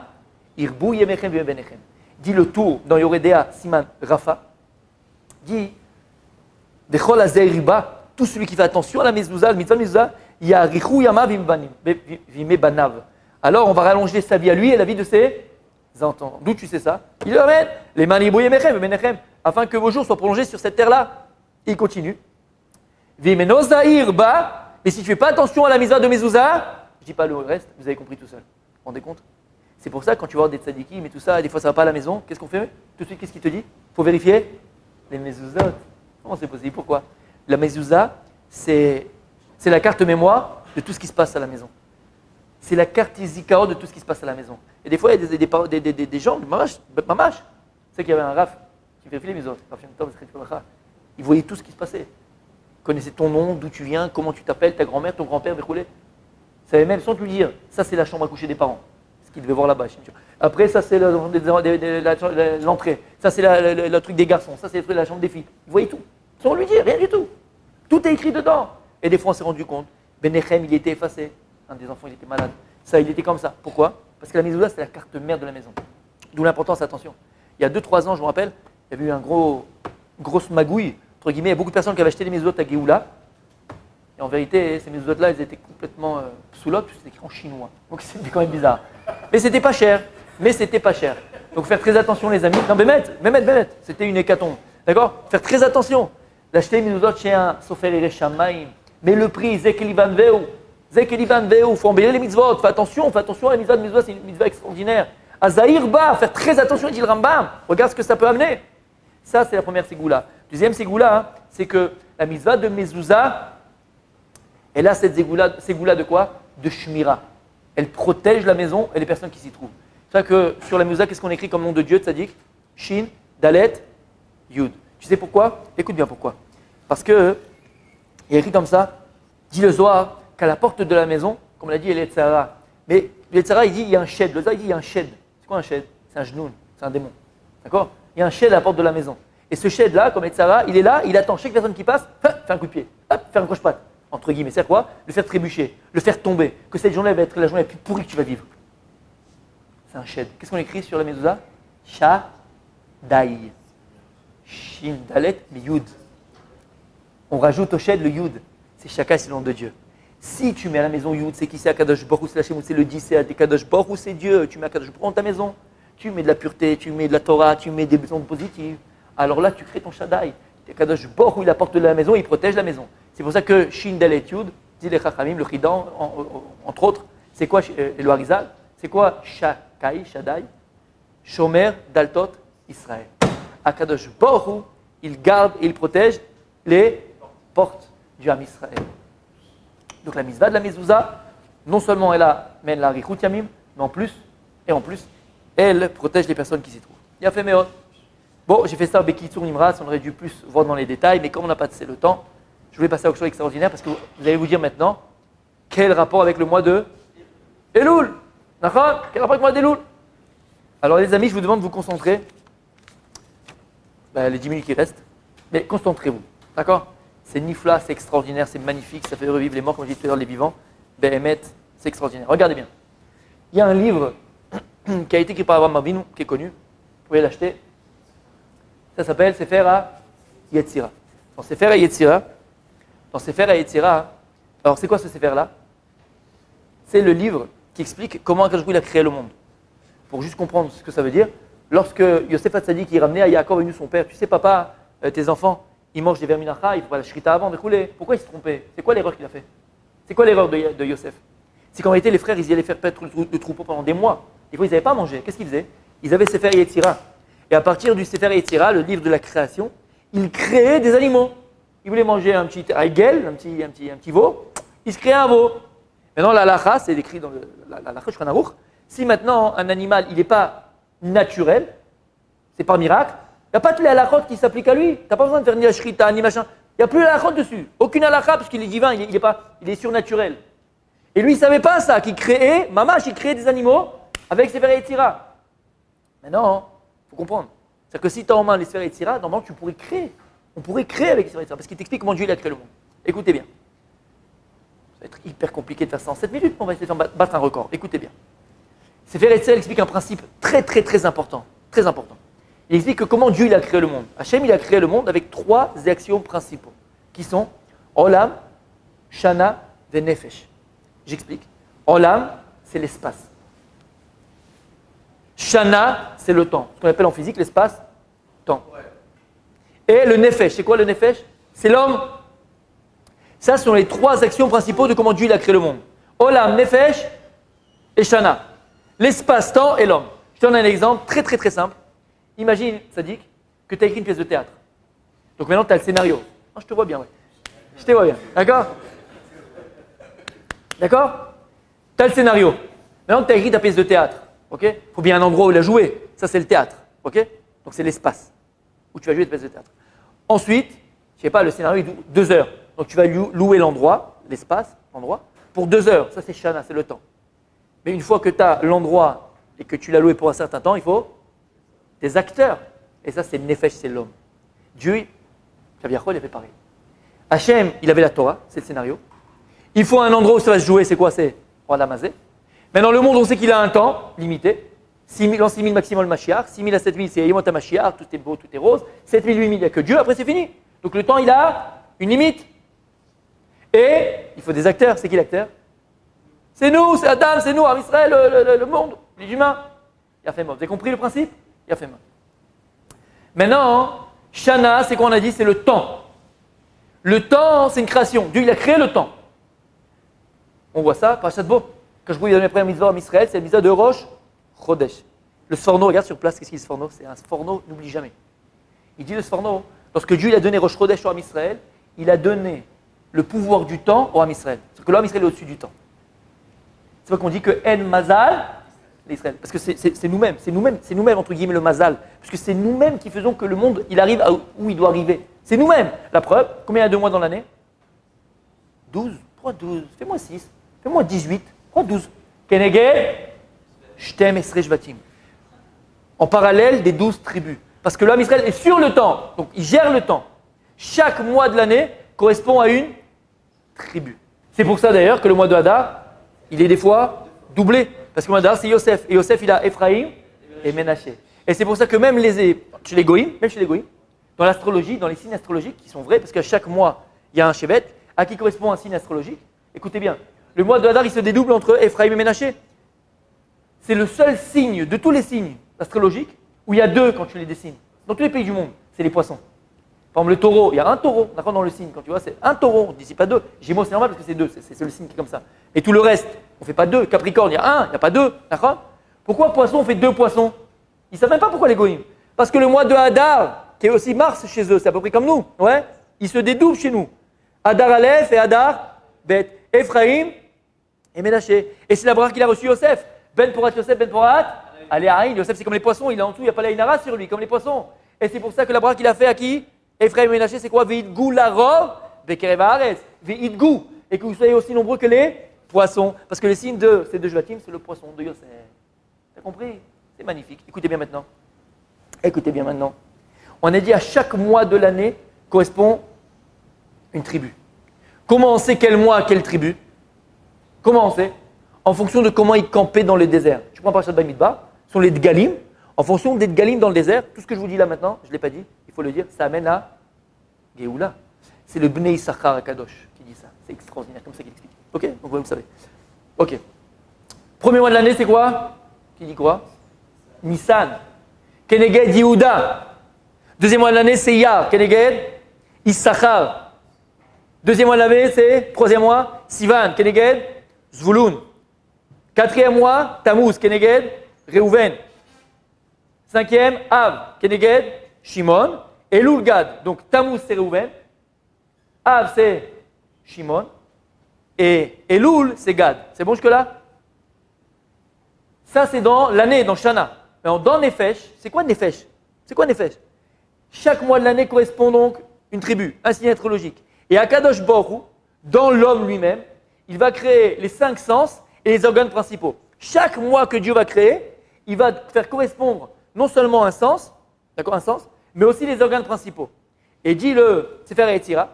irbu yemechem ve'benechem. Dit le tour dans Yoredea Siman Rafa. Dit Dechol hazeh riba, tout celui qui fait attention à la mezouza, le mitzvah de mezouza, yarichu yama vime banav. Alors on va rallonger sa vie à lui et la vie de ses enfants. D'où tu sais ça? Il leur amène les man irbu yemechem ve'benechem, afin que vos jours soient prolongés sur cette terre-là. Et il continue. Mais si tu ne fais pas attention à la mitzvah de mezouza, je ne dis pas le reste, vous avez compris tout seul. Vous vous rendez compte? C'est pour ça que quand tu vas voir des tzadikim et tout ça, et des fois ça ne va pas à la maison, qu'est-ce qu'on fait? Tout de suite, qu'est-ce qu'il te dit? Il faut vérifier les mezuzot. Comment c'est possible? Pourquoi? La mezouza, c'est la carte mémoire de tout ce qui se passe à la maison. C'est la carte zikaot de tout ce qui se passe à la maison. Et des fois, il y a des gens, mamash. Tu sais qu'il y avait un raf qui vérifiait les mezuzot. Il voyait tout ce qui se passait. Connaissait ton nom, d'où tu viens, comment tu t'appelles, ta grand-mère, ton grand-père, Béchoulé. Ça savait même sans te lui dire, ça c'est la chambre à coucher des parents. Ce qu'il devait voir là-bas. Après, ça c'est l'entrée. Ça c'est le truc des garçons. Ça c'est la chambre des filles. Il voyait tout. Sans lui dire, rien du tout. Tout est écrit dedans. Et des fois on s'est rendu compte. Benechem, il était effacé. Un des enfants, il était malade. Ça, il était comme ça. Pourquoi? Parce que la mezouza, c'est la carte mère de la maison. D'où l'importance, attention. Il y a 2-3 ans, je me rappelle, il y avait eu une grosse magouille. Entre guillemets, il y a beaucoup de personnes qui avaient acheté des mezuzot à Géoula. Et en vérité, ces mezuzot-là, elles étaient complètement psoulotes, c'était écrit en chinois. Donc c'était quand même bizarre. Mais c'était pas cher. Donc faire très attention, les amis. Non, Bémet, c'était une hécatombe. D'accord? Faire très attention. D'acheter des mezuzot chez un Sofer Ereshamaim. Mais le prix, Zekelivan Veu. Il faut embellir les mitzvot. Fais attention à la mitzvah de mezuzot, c'est une mitzvah extraordinaire. Azaïr Ba, faire très attention, dit le Rambam. Regarde ce que ça peut amener. Ça, c'est la première ségoula. Deuxième ségoula, c'est que la mitzvah de mezouza, elle a cette ségoula de quoi? De shmira. Elle protège la maison et les personnes qui s'y trouvent. C'est ça que sur la mezouza, qu'est-ce qu'on écrit comme nom de Dieu, tzadik? Shin, Dalet, Yud. Tu sais pourquoi? Écoute bien pourquoi. Parce que, il est écrit comme ça, dit le Zohar, qu'à la porte de la maison, comme l'a dit Eletzara. Mais Eletzara, il dit il y a un shed. Le Zohar, il dit il y a un shed. C'est quoi un shed? C'est un genoun, c'est un démon. D'accord? Il y a un shed à la porte de la maison. Et ce shed-là, comme Etzara, il est là, il attend chaque personne qui passe, fait un coup de pied, faire un croche-patte, entre guillemets. C'est quoi? Le faire trébucher, le faire tomber, que cette journée va être la journée la plus pourrie que tu vas vivre. C'est un shed. Qu'est-ce qu'on écrit sur la mezouza? Shadai. Shin, Dalet, mais Yud. On rajoute au shed le Yud. C'est Shaka, c'est le nom de Dieu. Si tu mets à la maison Yud, c'est qui? C'est Akadosh Baruch Hu, c'est la Shemut, c'est le 10, c'est Akadosh Baruch Hu, c'est Dieu. Tu mets Akadosh Baruch Hu dans ta maison. Tu mets de la pureté, tu mets de la Torah, tu mets des ondes positives. Alors là, tu crées ton Shaddai. Kadosh Baruch Hu, il apporte la maison, il protège la maison. C'est pour ça que Shin Dalet Yud, dit les Chachamim, le Chidan, entre autres, c'est quoi le Harizal? C'est quoi Shakai, Shaddai? Shomer Daltot Israël. Akadosh Baruch Hu, il garde et il protège les portes du Ham Israël. Donc la mitzvah de la mezouza, non seulement elle amène la Richut Yamim, mais en plus, elle protège les personnes qui s'y trouvent. Il a fait Meot. Bon, j'ai fait ça au Bekitsur Nimras, on aurait dû plus voir dans les détails, mais comme on n'a pas assez le temps, je voulais passer à quelque chose d'extraordinaire parce que vous allez vous dire maintenant, quel rapport avec le mois de Elul? D'accord? Quel rapport avec le mois d'Elul? Alors les amis, je vous demande de vous concentrer, les 10 minutes qui restent, mais concentrez-vous. D'accord? C'est nifla, c'est extraordinaire, c'est magnifique, ça fait revivre les morts, comme je dis tout à l'heure, les vivants. Behemet, c'est extraordinaire. Regardez bien. Il y a un livre qui a été écrit par Abraham Avinu, qui est connu, vous pouvez l'acheter. Ça s'appelle Sefer HaYetzira. Dans Sefer HaYetzira, alors c'est quoi ce Sefer-là? C'est le livre qui explique comment Akadosh Baruch Hu a créé le monde. Pour juste comprendre ce que ça veut dire, lorsque Yosef Hatzadik ramenait à Yaakov son père, tu sais papa, tes enfants, ils mangent des verminacha, il faut pas la shrita avant, pourquoi il se trompait? C'est quoi l'erreur qu'il a fait? C'est quoi l'erreur de Yosef? C'est qu'en réalité les frères, ils y allaient faire paître le troupeau pendant des mois. Des fois, ils n'avaient pas mangé. Qu'est-ce qu'ils faisaient? Ils avaient Sefer Yetzira. Et à partir du Sefer Yetzira, le livre de la création, ils créaient des animaux. Ils voulaient manger un petit aigel, un petit veau. il se crée un veau. Maintenant, la halakha, c'est écrit dans la halakha Shulchan Aruch. Si maintenant un animal, il n'est pas naturel, c'est par miracle, il n'y a pas tous les halakhot qui s'appliquent à lui. Tu n'as pas besoin de faire ni la shrita, ni machin. Il n'y a plus la halakha dessus. Aucune halakha, parce qu'il est divin, il est surnaturel. Et lui, il ne savait pas ça, qu'il créait, Mamash, il créait des animaux avec Sefer Yetzira. Maintenant, il faut comprendre. C'est-à-dire que si tu as en main les Sefer Yetzira, normalement, tu pourrais créer. On pourrait créer avec les Sefer Yetzira, parce qu'il t'explique comment Dieu il a créé le monde. Écoutez bien. Ça va être hyper compliqué de faire ça en 7 minutes, mais on va essayer de battre un record. Écoutez bien. Sefer Yetzira explique un principe très, très, très important. Très important. Il explique que comment Dieu il a créé le monde. Hachem, il a créé le monde avec 3 axiomes principaux, qui sont Olam, Shana, et Nefesh. J'explique. Olam, c'est l'espace. Shana, c'est le temps. Ce qu'on appelle en physique l'espace, temps. Et le Nefesh, c'est quoi le Nefesh? C'est l'homme. Ça, ce sont les 3 actions principaux de comment Dieu il a créé le monde. Olam, Nefesh et Shana. L'espace, temps et l'homme. Je te donne un exemple très très très simple. Imagine, Sadik, que tu as écrit une pièce de théâtre. Donc maintenant, tu as le scénario. Oh, je te vois bien, ouais. Je te vois bien. D'accord? D'accord? Tu as le scénario. Maintenant, tu as écrit ta pièce de théâtre. Ok? Il faut bien un endroit où la jouer. Ça, c'est le théâtre. Ok? Donc, c'est l'espace où tu vas jouer ta pièce de théâtre. Ensuite, je sais pas, le scénario, il dure 2 heures. Donc, tu vas louer l'endroit, l'espace, l'endroit, pour 2 heures. Ça, c'est Shana, c'est le temps. Mais une fois que tu as l'endroit et que tu l'as loué pour un certain temps, il faut des acteurs. Et ça, c'est le Nefesh, c'est l'homme. Dieu, Kaviachol, il avait pareil. Hachem, il avait la Torah, c'est le scénario. Il faut un endroit où ça va se jouer, c'est quoi? C'est Roi Lamazé. Maintenant, le monde, on sait qu'il a un temps limité. 6 000 maximum le Mashiach. 6 000 à 7 000, c'est Yemot HaMashiach, tout est beau, tout est rose. 7 000, 8 000, il n'y a que Dieu, après c'est fini. Donc le temps, il a une limite. Et il faut des acteurs. C'est qui l'acteur? C'est nous, c'est Adam, c'est nous, Israël, le monde, les humains. Il a fait mort. Vous avez compris le principe? Il a fait mort. Maintenant, Shana, c'est quoi on a dit? C'est le temps. Le temps, c'est une création. Dieu, il a créé le temps. On voit ça, Parashat Bo. Quand je vous donne mes premières mitzvahs en Israël, c'est la mitzvah de Rosh Chodesh. Le Sforno, regarde sur place, qu'est-ce qu'il dit Sforno? C'est un Sforno, n'oublie jamais. Il dit le Sforno, lorsque Dieu il a donné Rosh Chodesh au Ham Israël, il a donné le pouvoir du temps au Ham Israël. C'est-à-dire que l'Ham Israël est au-dessus du temps. C'est pas qu'on dit que En Mazal, l'Israël. Parce que c'est nous-mêmes, c'est nous-mêmes, entre guillemets, le Mazal. Parce que c'est nous-mêmes qui faisons que le monde, il arrive où il doit arriver. C'est nous-mêmes. La preuve, combien il y a de mois dans l'année? 12. Pourquoi 12? Fais-moi 6. Fais-moi 18. Pourquoi 12? Keneged, Shtem Esrei Shvatim. En parallèle des 12 tribus. Parce que l'homme Israël est sur le temps. Donc il gère le temps. Chaque mois de l'année correspond à une tribu. C'est pour ça d'ailleurs que le mois de Hadar, il est des fois doublé. Parce que le mois de Hadar, c'est Yosef. Et Yosef, il a Ephraïm et Ménaché. Et c'est pour ça que même chez les Goïm, dans l'astrologie, dans les signes astrologiques qui sont vrais, parce qu'à chaque mois, il y a un Shevet, à qui correspond un signe astrologique. Écoutez bien, le mois de Hadar, il se dédouble entre Ephraïm et Ménaché. C'est le seul signe de tous les signes astrologiques où il y a 2 quand tu les dessines. Dans tous les pays du monde, c'est les poissons. Par exemple, le taureau, il y a un taureau, d'accord, dans le signe. Quand tu vois, c'est un taureau, on ne dit pas 2. Gémeaux, c'est normal parce que c'est 2, c'est le signe qui est comme ça. Et tout le reste, on ne fait pas 2. Capricorne, il y a 1, il n'y a pas 2, d'accord? Pourquoi poisson, on fait 2 poissons? Ils ne savent même pas pourquoi les goïms. Parce que le mois de Hadar, qui est aussi Mars chez eux, c'est à peu près comme nous, ouais, il se dédouble chez nous. Hadar Aleph et Hadar Bet, Ephraïm et Ménaché. Et c'est la bracha qu'il a reçu Yosef. Ben Porat Yosef, Ben Porat, allez Aïn. Yosef, c'est comme les poissons, il est en dessous, il n'y a pas la Inara sur lui, comme les poissons. Et c'est pour ça que la bracha qu'il a fait à qui? Ephraïm et Ménaché, c'est quoi? Ve'idgou larov, bekerev haaretz. Ve'idgou. Et que vous soyez aussi nombreux que les poissons. Parce que le signe de ces 2 Shvatim, c'est le poisson de Yosef. T'as compris? C'est magnifique. Écoutez bien maintenant. Écoutez bien maintenant. On a dit à chaque mois de l'année correspond une tribu. Comment on sait quel mois à quelle tribu? Comment on sait? En fonction de comment ils campaient dans le désert. Tu prends Parashat Bamidbar, ce sont les Dgalim. En fonction des Dgalim dans le désert, tout ce que je vous dis là maintenant, je ne l'ai pas dit, il faut le dire, ça amène à Géoula. C'est le Bnei Issachar HaKadosh qui dit ça. C'est extraordinaire, comme ça qu'il explique. Ok? Donc vous savez. Ok. Premier mois de l'année, c'est quoi? Qui dit quoi? Nissan. Keneged Yehuda. Deuxième mois de l'année, c'est Iyar. Keneged Issachar. Deuxième mois de l'année, c'est, troisième mois, Sivan. Keneged Zvulun. Quatrième mois, Tammuz. Keneged Reuven. Cinquième, Av. Keneged Shimon. Elul Gad. Donc Tammuz, c'est Reuven. Av, c'est Shimon. Et Elul, c'est Gad. C'est bon jusque-là? Ça, c'est dans l'année, dans Shana. Mais dans Nefesh, c'est quoi Nefesh? C'est quoi Nefesh? Chaque mois de l'année correspond donc une tribu, un signe astrologique. Et Akadosh Baruch Hu, dans l'homme lui-même, il va créer les 5 sens et les organes principaux. Chaque mois que Dieu va créer, il va faire correspondre non seulement un sens, d'accord, un sens, mais aussi les organes principaux. Et dit le Sefer Yetzira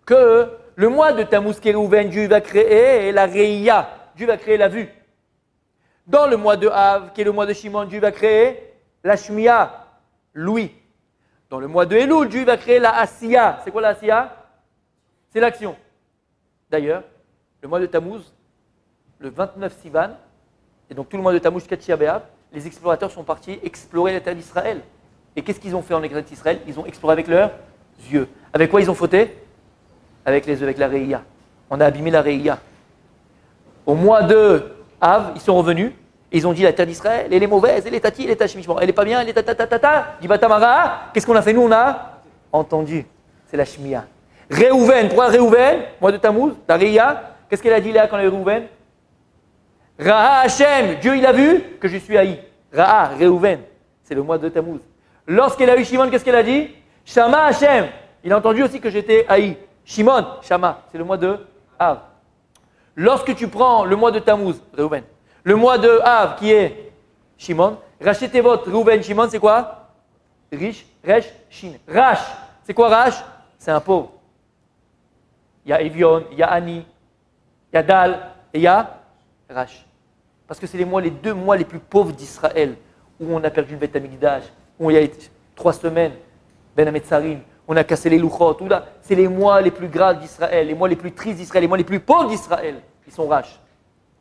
que le mois de Tammuz Kérouven, Dieu va créer la Reïa, Dieu va créer la vue. Dans le mois de Av, qui est le mois de Shimon, Dieu va créer la Shmiya, l'ouïe. Dans le mois de Elul, Dieu va créer la Asiya. C'est quoi la Asiya? C'est l'action. D'ailleurs, le mois de Tammuz, le 29 Sivan, et donc tout le mois de Tammuz jusqu'à Tisha B'Av, les explorateurs sont partis explorer la terre d'Israël. Et qu'est-ce qu'ils ont fait en terre d'Israël? Ils ont exploré avec leurs yeux. Avec quoi ils ont fauté? Avec les yeux, avec la Reïa. On a abîmé la Reïa. Au mois de Av, ils sont revenus et ils ont dit la terre d'Israël, elle est mauvaise, elle est tati, elle est tachimichement, elle est pas bien, elle est tata. Dit Batamara, qu'est-ce qu'on a fait nous? On a entendu. C'est la Shmiya. Réhouven, pourquoi Réhouven? Mois de Tammuz, la Reïa. Qu'est-ce qu'elle a dit là quand elle est Réhouven? Ra'a Hashem, Dieu il a vu que je suis haï. Ra'a, Réhouven, c'est le mois de Tammuz. Lorsqu'elle a eu Shimon, qu'est-ce qu'elle a dit? Shama Hashem, il a entendu aussi que j'étais haï. Shimon, Shama, c'est le mois de Av. Lorsque tu prends le mois de Tammuz, Réhouven, le mois de Av qui est Shimon, rachetez votre Réhouven, Shimon, c'est quoi? Riche, Resh, Shin. Rash, c'est quoi Rash? C'est un pauvre. Il y a Evion, il y a Ani, il y a Dal et il y a Rash. Parce que c'est les 2 mois les plus pauvres d'Israël, où on a perdu le Beth Amikdash, où il y a 3 semaines, Ben Ametzarim, on a cassé les louchot, tout là. C'est les mois les plus graves d'Israël, les mois les plus tristes d'Israël, les mois les plus pauvres d'Israël. Ils sont Rash.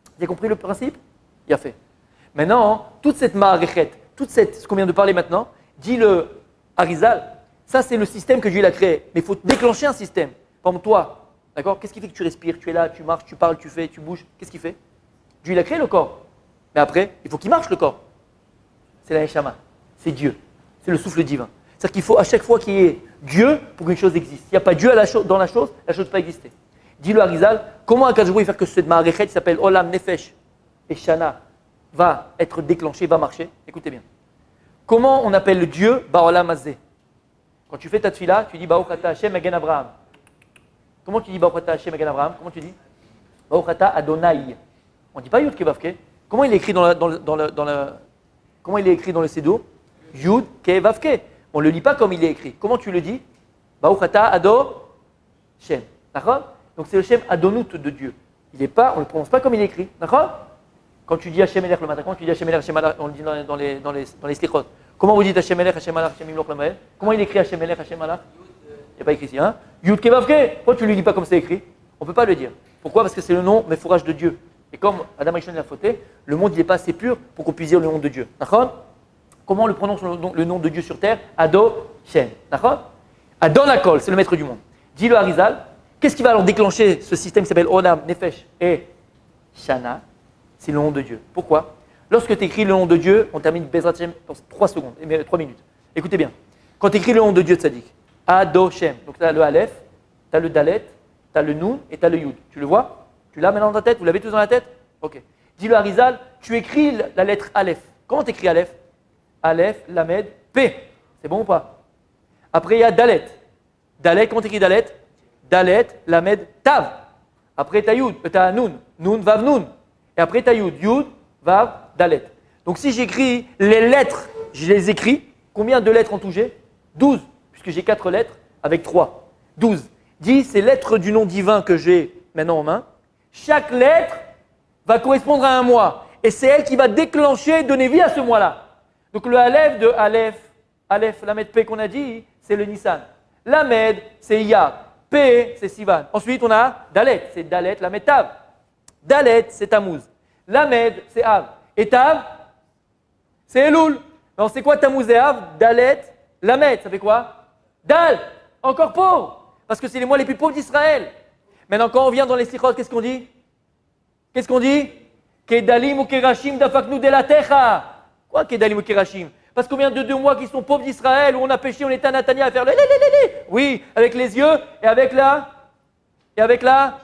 Vous avez compris le principe? Il a fait. Maintenant, toute cette ma'arechet, ce qu'on vient de parler maintenant, dit le Arizal, ça c'est le système que Dieu a créé. Mais il faut déclencher un système. Par exemple, toi, d'accord? Qu'est-ce qui fait que tu respires? Tu es là, tu marches, tu parles, tu fais, tu bouges. Qu'est-ce qu'il fait? Dieu il a créé le corps. Mais après, il faut qu'il marche le corps. C'est la Neshama. C'est Dieu. C'est le souffle divin. C'est-à-dire qu'il faut à chaque fois qu'il y ait Dieu pour qu'une chose existe. S'il n'y a pas Dieu dans la chose ne peut pas exister. Dis le Arizal, comment un Kajou faire que cette ma'arechet qui s'appelle Olam Nefesh et Shana va être déclenché, va marcher? Écoutez bien. Comment on appelle le Dieu Ba'olam Azeh? Quand tu fais ta tfila, tu dis Baruch Ata Hashem Magen Abraham. Comment tu dis Baruch Ata Hashem Magen Abraham? Comment tu dis? Baruch Ata Adonai. On ne dit pas Yud Kevavke. Comment il est écrit comment il est écrit dans le Sédou? Yud Kevavke. On ne le lit pas comme il est écrit. Comment tu le dis? Baruch Ata Ado Shem. D'accord? Donc c'est le Shem Adonut de Dieu. On ne le prononce pas comme il est écrit. D'accord? Quand tu dis Hashem Elech le matin, quand tu dis Hashem Elech, Hashem Alach, on le dit dans les slichot. Comment vous dites Hashem Elech, Hashem Alach, Hashem Imloch Lamael? Comment il est écrit Hashem Elech, Hashem Alach? Il n'y a pas écrit ici. Hein? Yud Kevavke. Pourquoi tu ne le lis pas comme c'est écrit? On ne peut pas le dire. Pourquoi? Parce que c'est le nom, mais fourrage de Dieu. Et comme Adam Rishon l'a fauté, le monde n'est pas assez pur pour qu'on puisse dire le nom de Dieu. D'accord? Comment on le prononce le nom de Dieu sur terre? Ado Shem. D'accord? Adon Akol, c'est le maître du monde. Dis le Harizal, qu'est-ce qui va alors déclencher ce système qui s'appelle Olam, Nefesh et Shana? C'est le nom de Dieu. Pourquoi? Lorsque tu écris le nom de Dieu, on termine Bezrat Hashem dans 3 secondes, 3 minutes. Écoutez bien. Quand tu écris le nom de Dieu, Tzadik, Ado Shem, donc tu as le Aleph, tu as le Dalet, tu as le Nun et tu as le Yud. Tu le vois? Tu l'as maintenant dans ta tête? Vous l'avez tous dans la tête? Ok. Dis le Harizal, tu écris la lettre Aleph. Comment tu écris Aleph? Aleph, Lamed, P. C'est bon ou pas? Après, il y a Dalet. Dalet, comment tu écris Dalet? Dalet, Lamed, Tav. Après, tu as Yud, tu as Nun. Nun, Vav, Nun. Et après, tu as Yud. Yud, Vav, Dalet. Donc, si j'écris les lettres, je les écris. Combien de lettres en tout j'ai? 12. Puisque j'ai 4 lettres avec 3. 12. Dis, ces lettres du nom divin que j'ai maintenant en main. Chaque lettre va correspondre à un mois. Et c'est elle qui va déclencher, donner vie à ce mois-là. Donc le Aleph de Aleph, Lamed, P qu'on a dit, c'est le Nissan. Lamed, c'est Iyar. P, c'est Sivan. Ensuite, on a Dalet, c'est Dalet, Lamed, Tav. Dalet, c'est Tammuz. Lamed, c'est Av. Et Tav, c'est Elul. Alors c'est quoi Tammuz et Av? Dalet, Lamed, ça fait quoi? Dal, encore pauvre. Parce que c'est les mois les plus pauvres d'Israël. Maintenant, quand on vient dans les Sichot, qu'est-ce qu'on dit? Qu'est-ce qu'on dit? Kedalim ou Kerashim dafaknu de la techa. Quoi Kedalim ou Kerashim? Parce qu'on vient de 2 mois qui sont pauvres d'Israël, où on a péché, on était à Natania à faire le. Oui, avec les yeux et avec la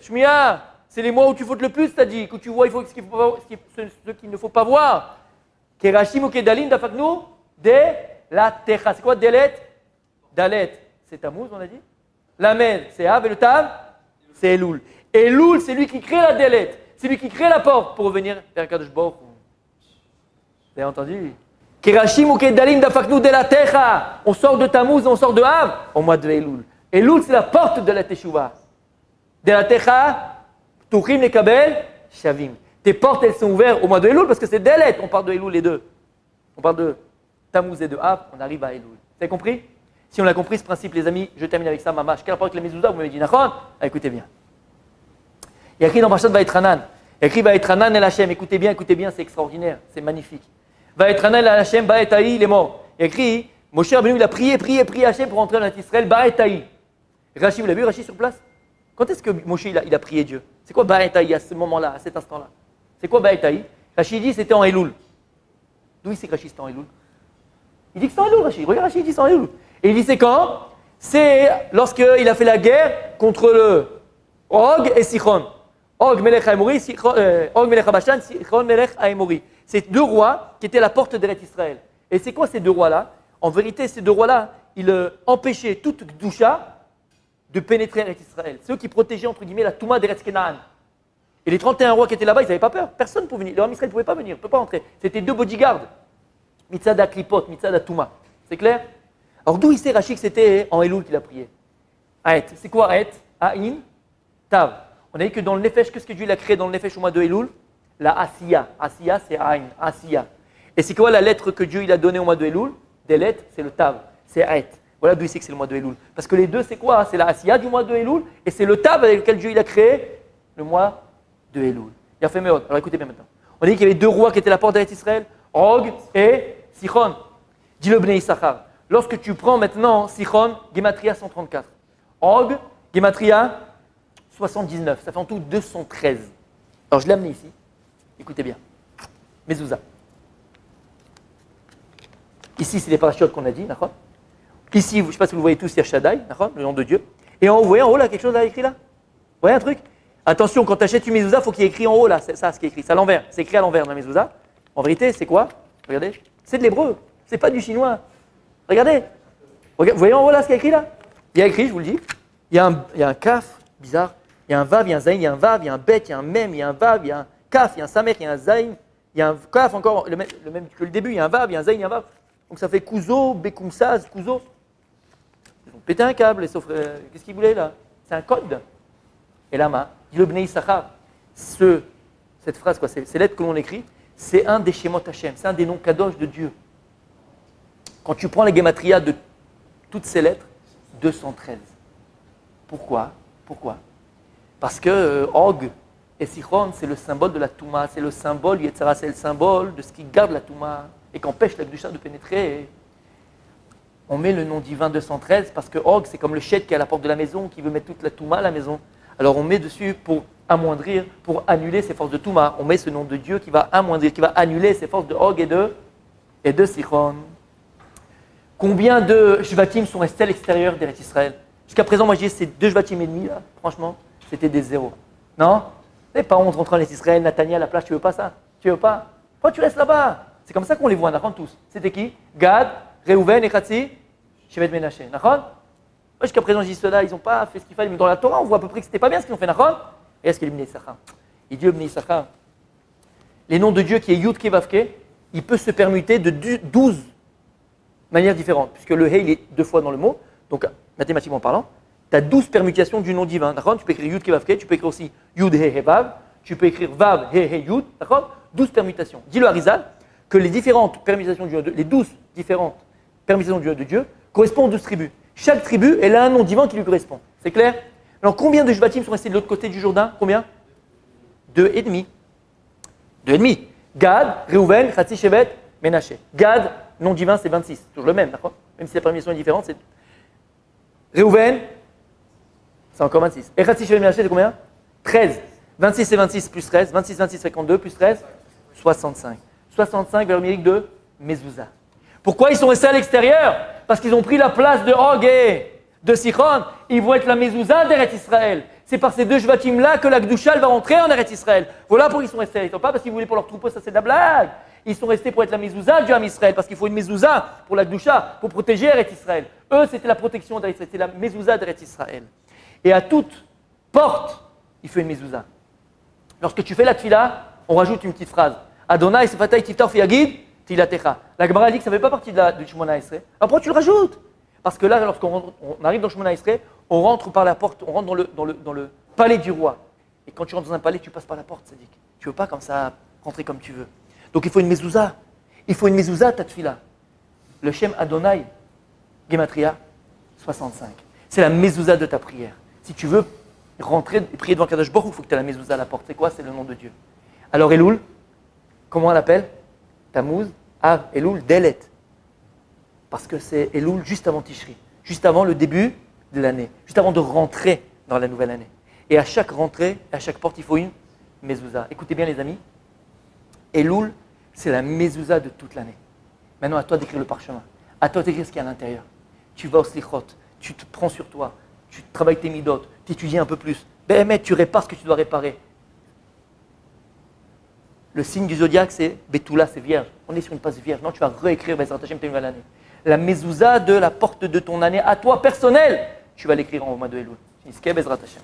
Shmia, c'est les mois où tu fautes le plus, t'as dit, que tu vois ce qu'il ne faut pas voir. Kerashim ou Kedalim, Dafaknu, de la Techa. C'est quoi Delet? Dalet, c'est Tammuz, on a dit. Lamed, c'est Av, et le Tav, c'est Elul. Elul, c'est lui qui crée la Delet. C'est lui qui crée la porte pour revenir vers Kadosh Baruch Hu. Vous avez entendu? Kerashim ou Kedalim, Dafaknu, de la Techa. On sort de Tammuz, on sort de Av au mois de Elul. Elul, c'est la porte de la Teshuvah. De la Techa, Tuchim les Kabel, Shavim. Tes portes, elles sont ouvertes au mois de Elul parce que c'est Delet. On parle de Elul les deux. On parle de Tammuz et de Av, on arrive à Elul. Vous avez compris? Si on a compris ce principe, les amis, je termine avec ça, Mamash. Quel rapport avec la Mezouza? Vous m'avez dit, Nachon? Écoutez bien. Il y a écrit dans Parashat Vaïtranan. Il y a écrit Vaïtranan el Hashem. Écoutez bien, c'est extraordinaire, c'est magnifique. Vaïtranan el Hashem, Baetaï, il est mort. Il y a écrit, Moshe Rabbeinu, il a prié Hashem pour entrer dans Israël, Baetaï. Rashi, vous l'avez vu, Rashi sur place? Quand est-ce que Moshe il a prié Dieu? C'est quoi Baetaï à ce moment-là, à cet instant-là? C'est quoi Baetaï? Rashi dit c'était en Elul. D'où il sait que Rashi c'était en Elul? Il dit que c'est en Elul, Rashi. Regarde, Rashi, il dit c'est en Elul. Et il dit c'est quand? C'est lorsqu'il a fait la guerre contre le Og et Sichon. Og Melech Haïmori, Og Melech Habashan, Sichon Melech Haïmori. C'est deux rois qui étaient à la porte d'Eretz Israël. Et c'est quoi ces deux rois-là? En vérité, ces deux rois-là, ils empêchaient toute Gdusha de pénétrer Eretz Israël. C'est eux qui protégeaient, entre guillemets, la Touma d'Eretz Kenaan. Et les 31 rois qui étaient là-bas, ils n'avaient pas peur. Personne ne pouvait venir. Le roi Israël ne pouvait pas venir, ne peut pas entrer. C'était deux bodyguards. Mitzada Klipot, Mitzada Touma. C'est clair? Alors d'où il sait Rachid que c'était en Elul qu'il a prié? Aet. C'est quoi Aet? Aïn, Tav. On a dit que dans le Nefesh, qu'est-ce que Dieu a créé dans le Nefesh au mois de Elul? La Asiya. Asiya, c'est Aïn. Asiya. Et c'est quoi la lettre que Dieu il a donnée au mois de Elul? Des lettres, c'est le Tav. C'est Aet. Voilà d'où il sait que c'est le mois de Elul. Parce que les deux, c'est quoi? C'est la Asiya du mois de Elul et c'est le Tav avec lequel Dieu il a créé le mois de Elul. Il a fait Meod. Alors écoutez bien maintenant. On a dit qu'il y avait deux rois qui étaient à la porte d'Eretz Israël, Og et Sichon. Dis le Bnei Issachar. Lorsque tu prends maintenant Sichon, Gematria 134. Og, Gematria 79. Ça fait en tout 213. Alors je l'ai amené ici. Écoutez bien. Mezouza. Ici, c'est les parachutes qu'on a dit, d'accord? Ici, je ne sais pas si vous le voyez tous, c'est Shaddai, d'accord? Le nom de Dieu. Et en haut, vous voyez en haut là, quelque chose là écrit là? Vous voyez un truc? Attention, quand tu achètes une mezouza, il faut qu'il y ait écrit en haut là, c'est ça ce qui est écrit, c'est à l'envers, c'est écrit à l'envers dans la mezouza. En vérité, c'est quoi? Regardez, c'est de l'hébreu, c'est pas du chinois. Regardez, vous voyez en haut là ce qui est écrit là? Il y a écrit, je vous le dis, il y a un kaf, bizarre, il y a un vav, il y a un zayin, il y a un vav, il y a un bet, il y a un mem, il y a un vav, il y a un kaf, il y a un samer, il y a un zayin, il y a un kaf encore, le même que le début, il y a un vav, il y a un zayin, il y a un vav. Donc ça fait Kuzo, Bekumsaz, Kuzo. Ils ont pété un câble, sauf qu'est-ce qu'ils voulaient là? C'est un code. Et là, dit le Bnei Issachar, cette phrase, quoi, ces lettres que l'on écrit, c'est un des Shemot Hashem, c'est un des noms kadosh de Dieu. Quand tu prends les Gematria de toutes ces lettres, 213. Pourquoi? Parce que Og et Sichon, c'est le symbole de la Touma, c'est le symbole, Yetzara, c'est le symbole de ce qui garde la Touma et qu'empêche la Gdusha de pénétrer. On met le nom divin 213 parce que Og, c'est comme le chèque qui est à la porte de la maison, qui veut mettre toute la Touma à la maison. Alors on met dessus pour amoindrir, pour annuler ces forces de Touma. On met ce nom de Dieu qui va amoindrir, qui va annuler ces forces de Og et de Sichon. Combien de Shvatim sont restés à l'extérieur d'Eretz Israël? Jusqu'à présent, moi je dis ces 2 Shvatim et demi là, franchement, c'était des zéros. Non? Vous n'avez pas honte de rentrer en Eretz Israël, Nathania à la plage, tu veux pas ça? Tu veux pas? Pourquoi tu restes là-bas? C'est comme ça qu'on les voit, on tous. C'était qui? Gad, Reuven et Khatsi, Shevet Menaché. Jusqu'à présent, je dis ceux-là, ils n'ont pas fait ce qu'il fallait. Mais dans la Torah, on voit à peu près que ce n'était pas bien ce qu'ils ont fait. Et est-ce qu'il est Bnei Issachar? Il dit au Bnei Issachar, les noms de Dieu qui est Yud Ke Vav Ke, il peut se permuter de 12 manières différentes. Puisque le He, il est 2 fois dans le mot. Donc, mathématiquement parlant, tu as 12 permutations du nom divin. Tu peux écrire Yud Ke Vav Ke, tu peux écrire aussi Yud He He Vav, tu peux écrire Vav He He Yud. 12 permutations. Dis le Harizal que les différentes permutations du les 12 différentes permutations du de Dieu correspondent aux 12 tribus. Chaque tribu, elle a un nom divin qui lui correspond. C'est clair? Alors, combien de Shvatim sont restés de l'autre côté du Jourdain? Combien? 2 et demi. 2 et demi. Gad, Reuven, Khatsi, Shevet, Menaché. Gad, nom divin, c'est 26. Toujours le même, d'accord? Même si la permutation est différente, c'est. Reuven, c'est encore 26. Et Khatsi, Shevet, Menaché, c'est combien? 13. 26 et 26 plus 13. 26, 26, 52 plus 13. 65. 65 vers le mérique de Mezouza. Pourquoi ils sont restés à l'extérieur? Parce qu'ils ont pris la place de Og et de Sichon, ils vont être la mezouza d'Eretz Israël. C'est par ces deux Shvatim-là que la Gdusha va rentrer en Eretz Israël. Voilà pourquoi ils sont restés. Ils ne sont pas parce qu'ils voulaient pour leur troupeau, ça c'est de la blague. Ils sont restés pour être la mezouza du Ham Israël, parce qu'il faut une mezouza pour la Gdusha, pour protéger Eretz Israël. Eux, c'était la protection d'Eretz Israël, c'était la mezouza d'Eretz Israël. Et à toute porte, il fait une mezouza. Lorsque tu fais la tfila, on rajoute une petite phrase. Adonai sefatay tiftar fi yagid tilatecha. La Gemara dit que ça ne fait pas partie du Shmona Esrei. Après, tu le rajoutes. Parce que là, lorsqu'on arrive dans le Shmona Esrei, on rentre par la porte, on rentre dans le palais du roi. Et quand tu rentres dans un palais, tu passes par la porte, Sadik. Tu ne veux pas comme ça rentrer comme tu veux. Donc il faut une mezouza. Il faut une mezouza, ta tfila. Le Shem Adonai, Gematria, 65. C'est la mezouza de ta prière. Si tu veux rentrer et prier devant Kadosh Baruch Hu, il faut que tu aies la mezouza à la porte. C'est quoi? C'est le nom de Dieu. Alors Elul, comment on l'appelle? Tammuz, Av, Elul, Delet. Parce que c'est Elul juste avant Tishri, juste avant le début de l'année, juste avant de rentrer dans la nouvelle année. Et à chaque rentrée, à chaque porte, il faut une mezouza. Écoutez bien les amis, Elul, c'est la mezouza de toute l'année. Maintenant, à toi d'écrire le parchemin, à toi d'écrire ce qu'il y a à l'intérieur. Tu vas au slichot, tu te prends sur toi, tu travailles tes midot, tu étudies un peu plus. Mais tu répares ce que tu dois réparer. Le signe du zodiaque, c'est Betula, c'est vierge. On est sur une passe vierge. Non, tu vas réécrire Bezrat Hashem ta nouvelle année. La mezouza de la porte de ton année à toi personnelle, tu vas l'écrire en mois de Elul. Bezrat Hashem.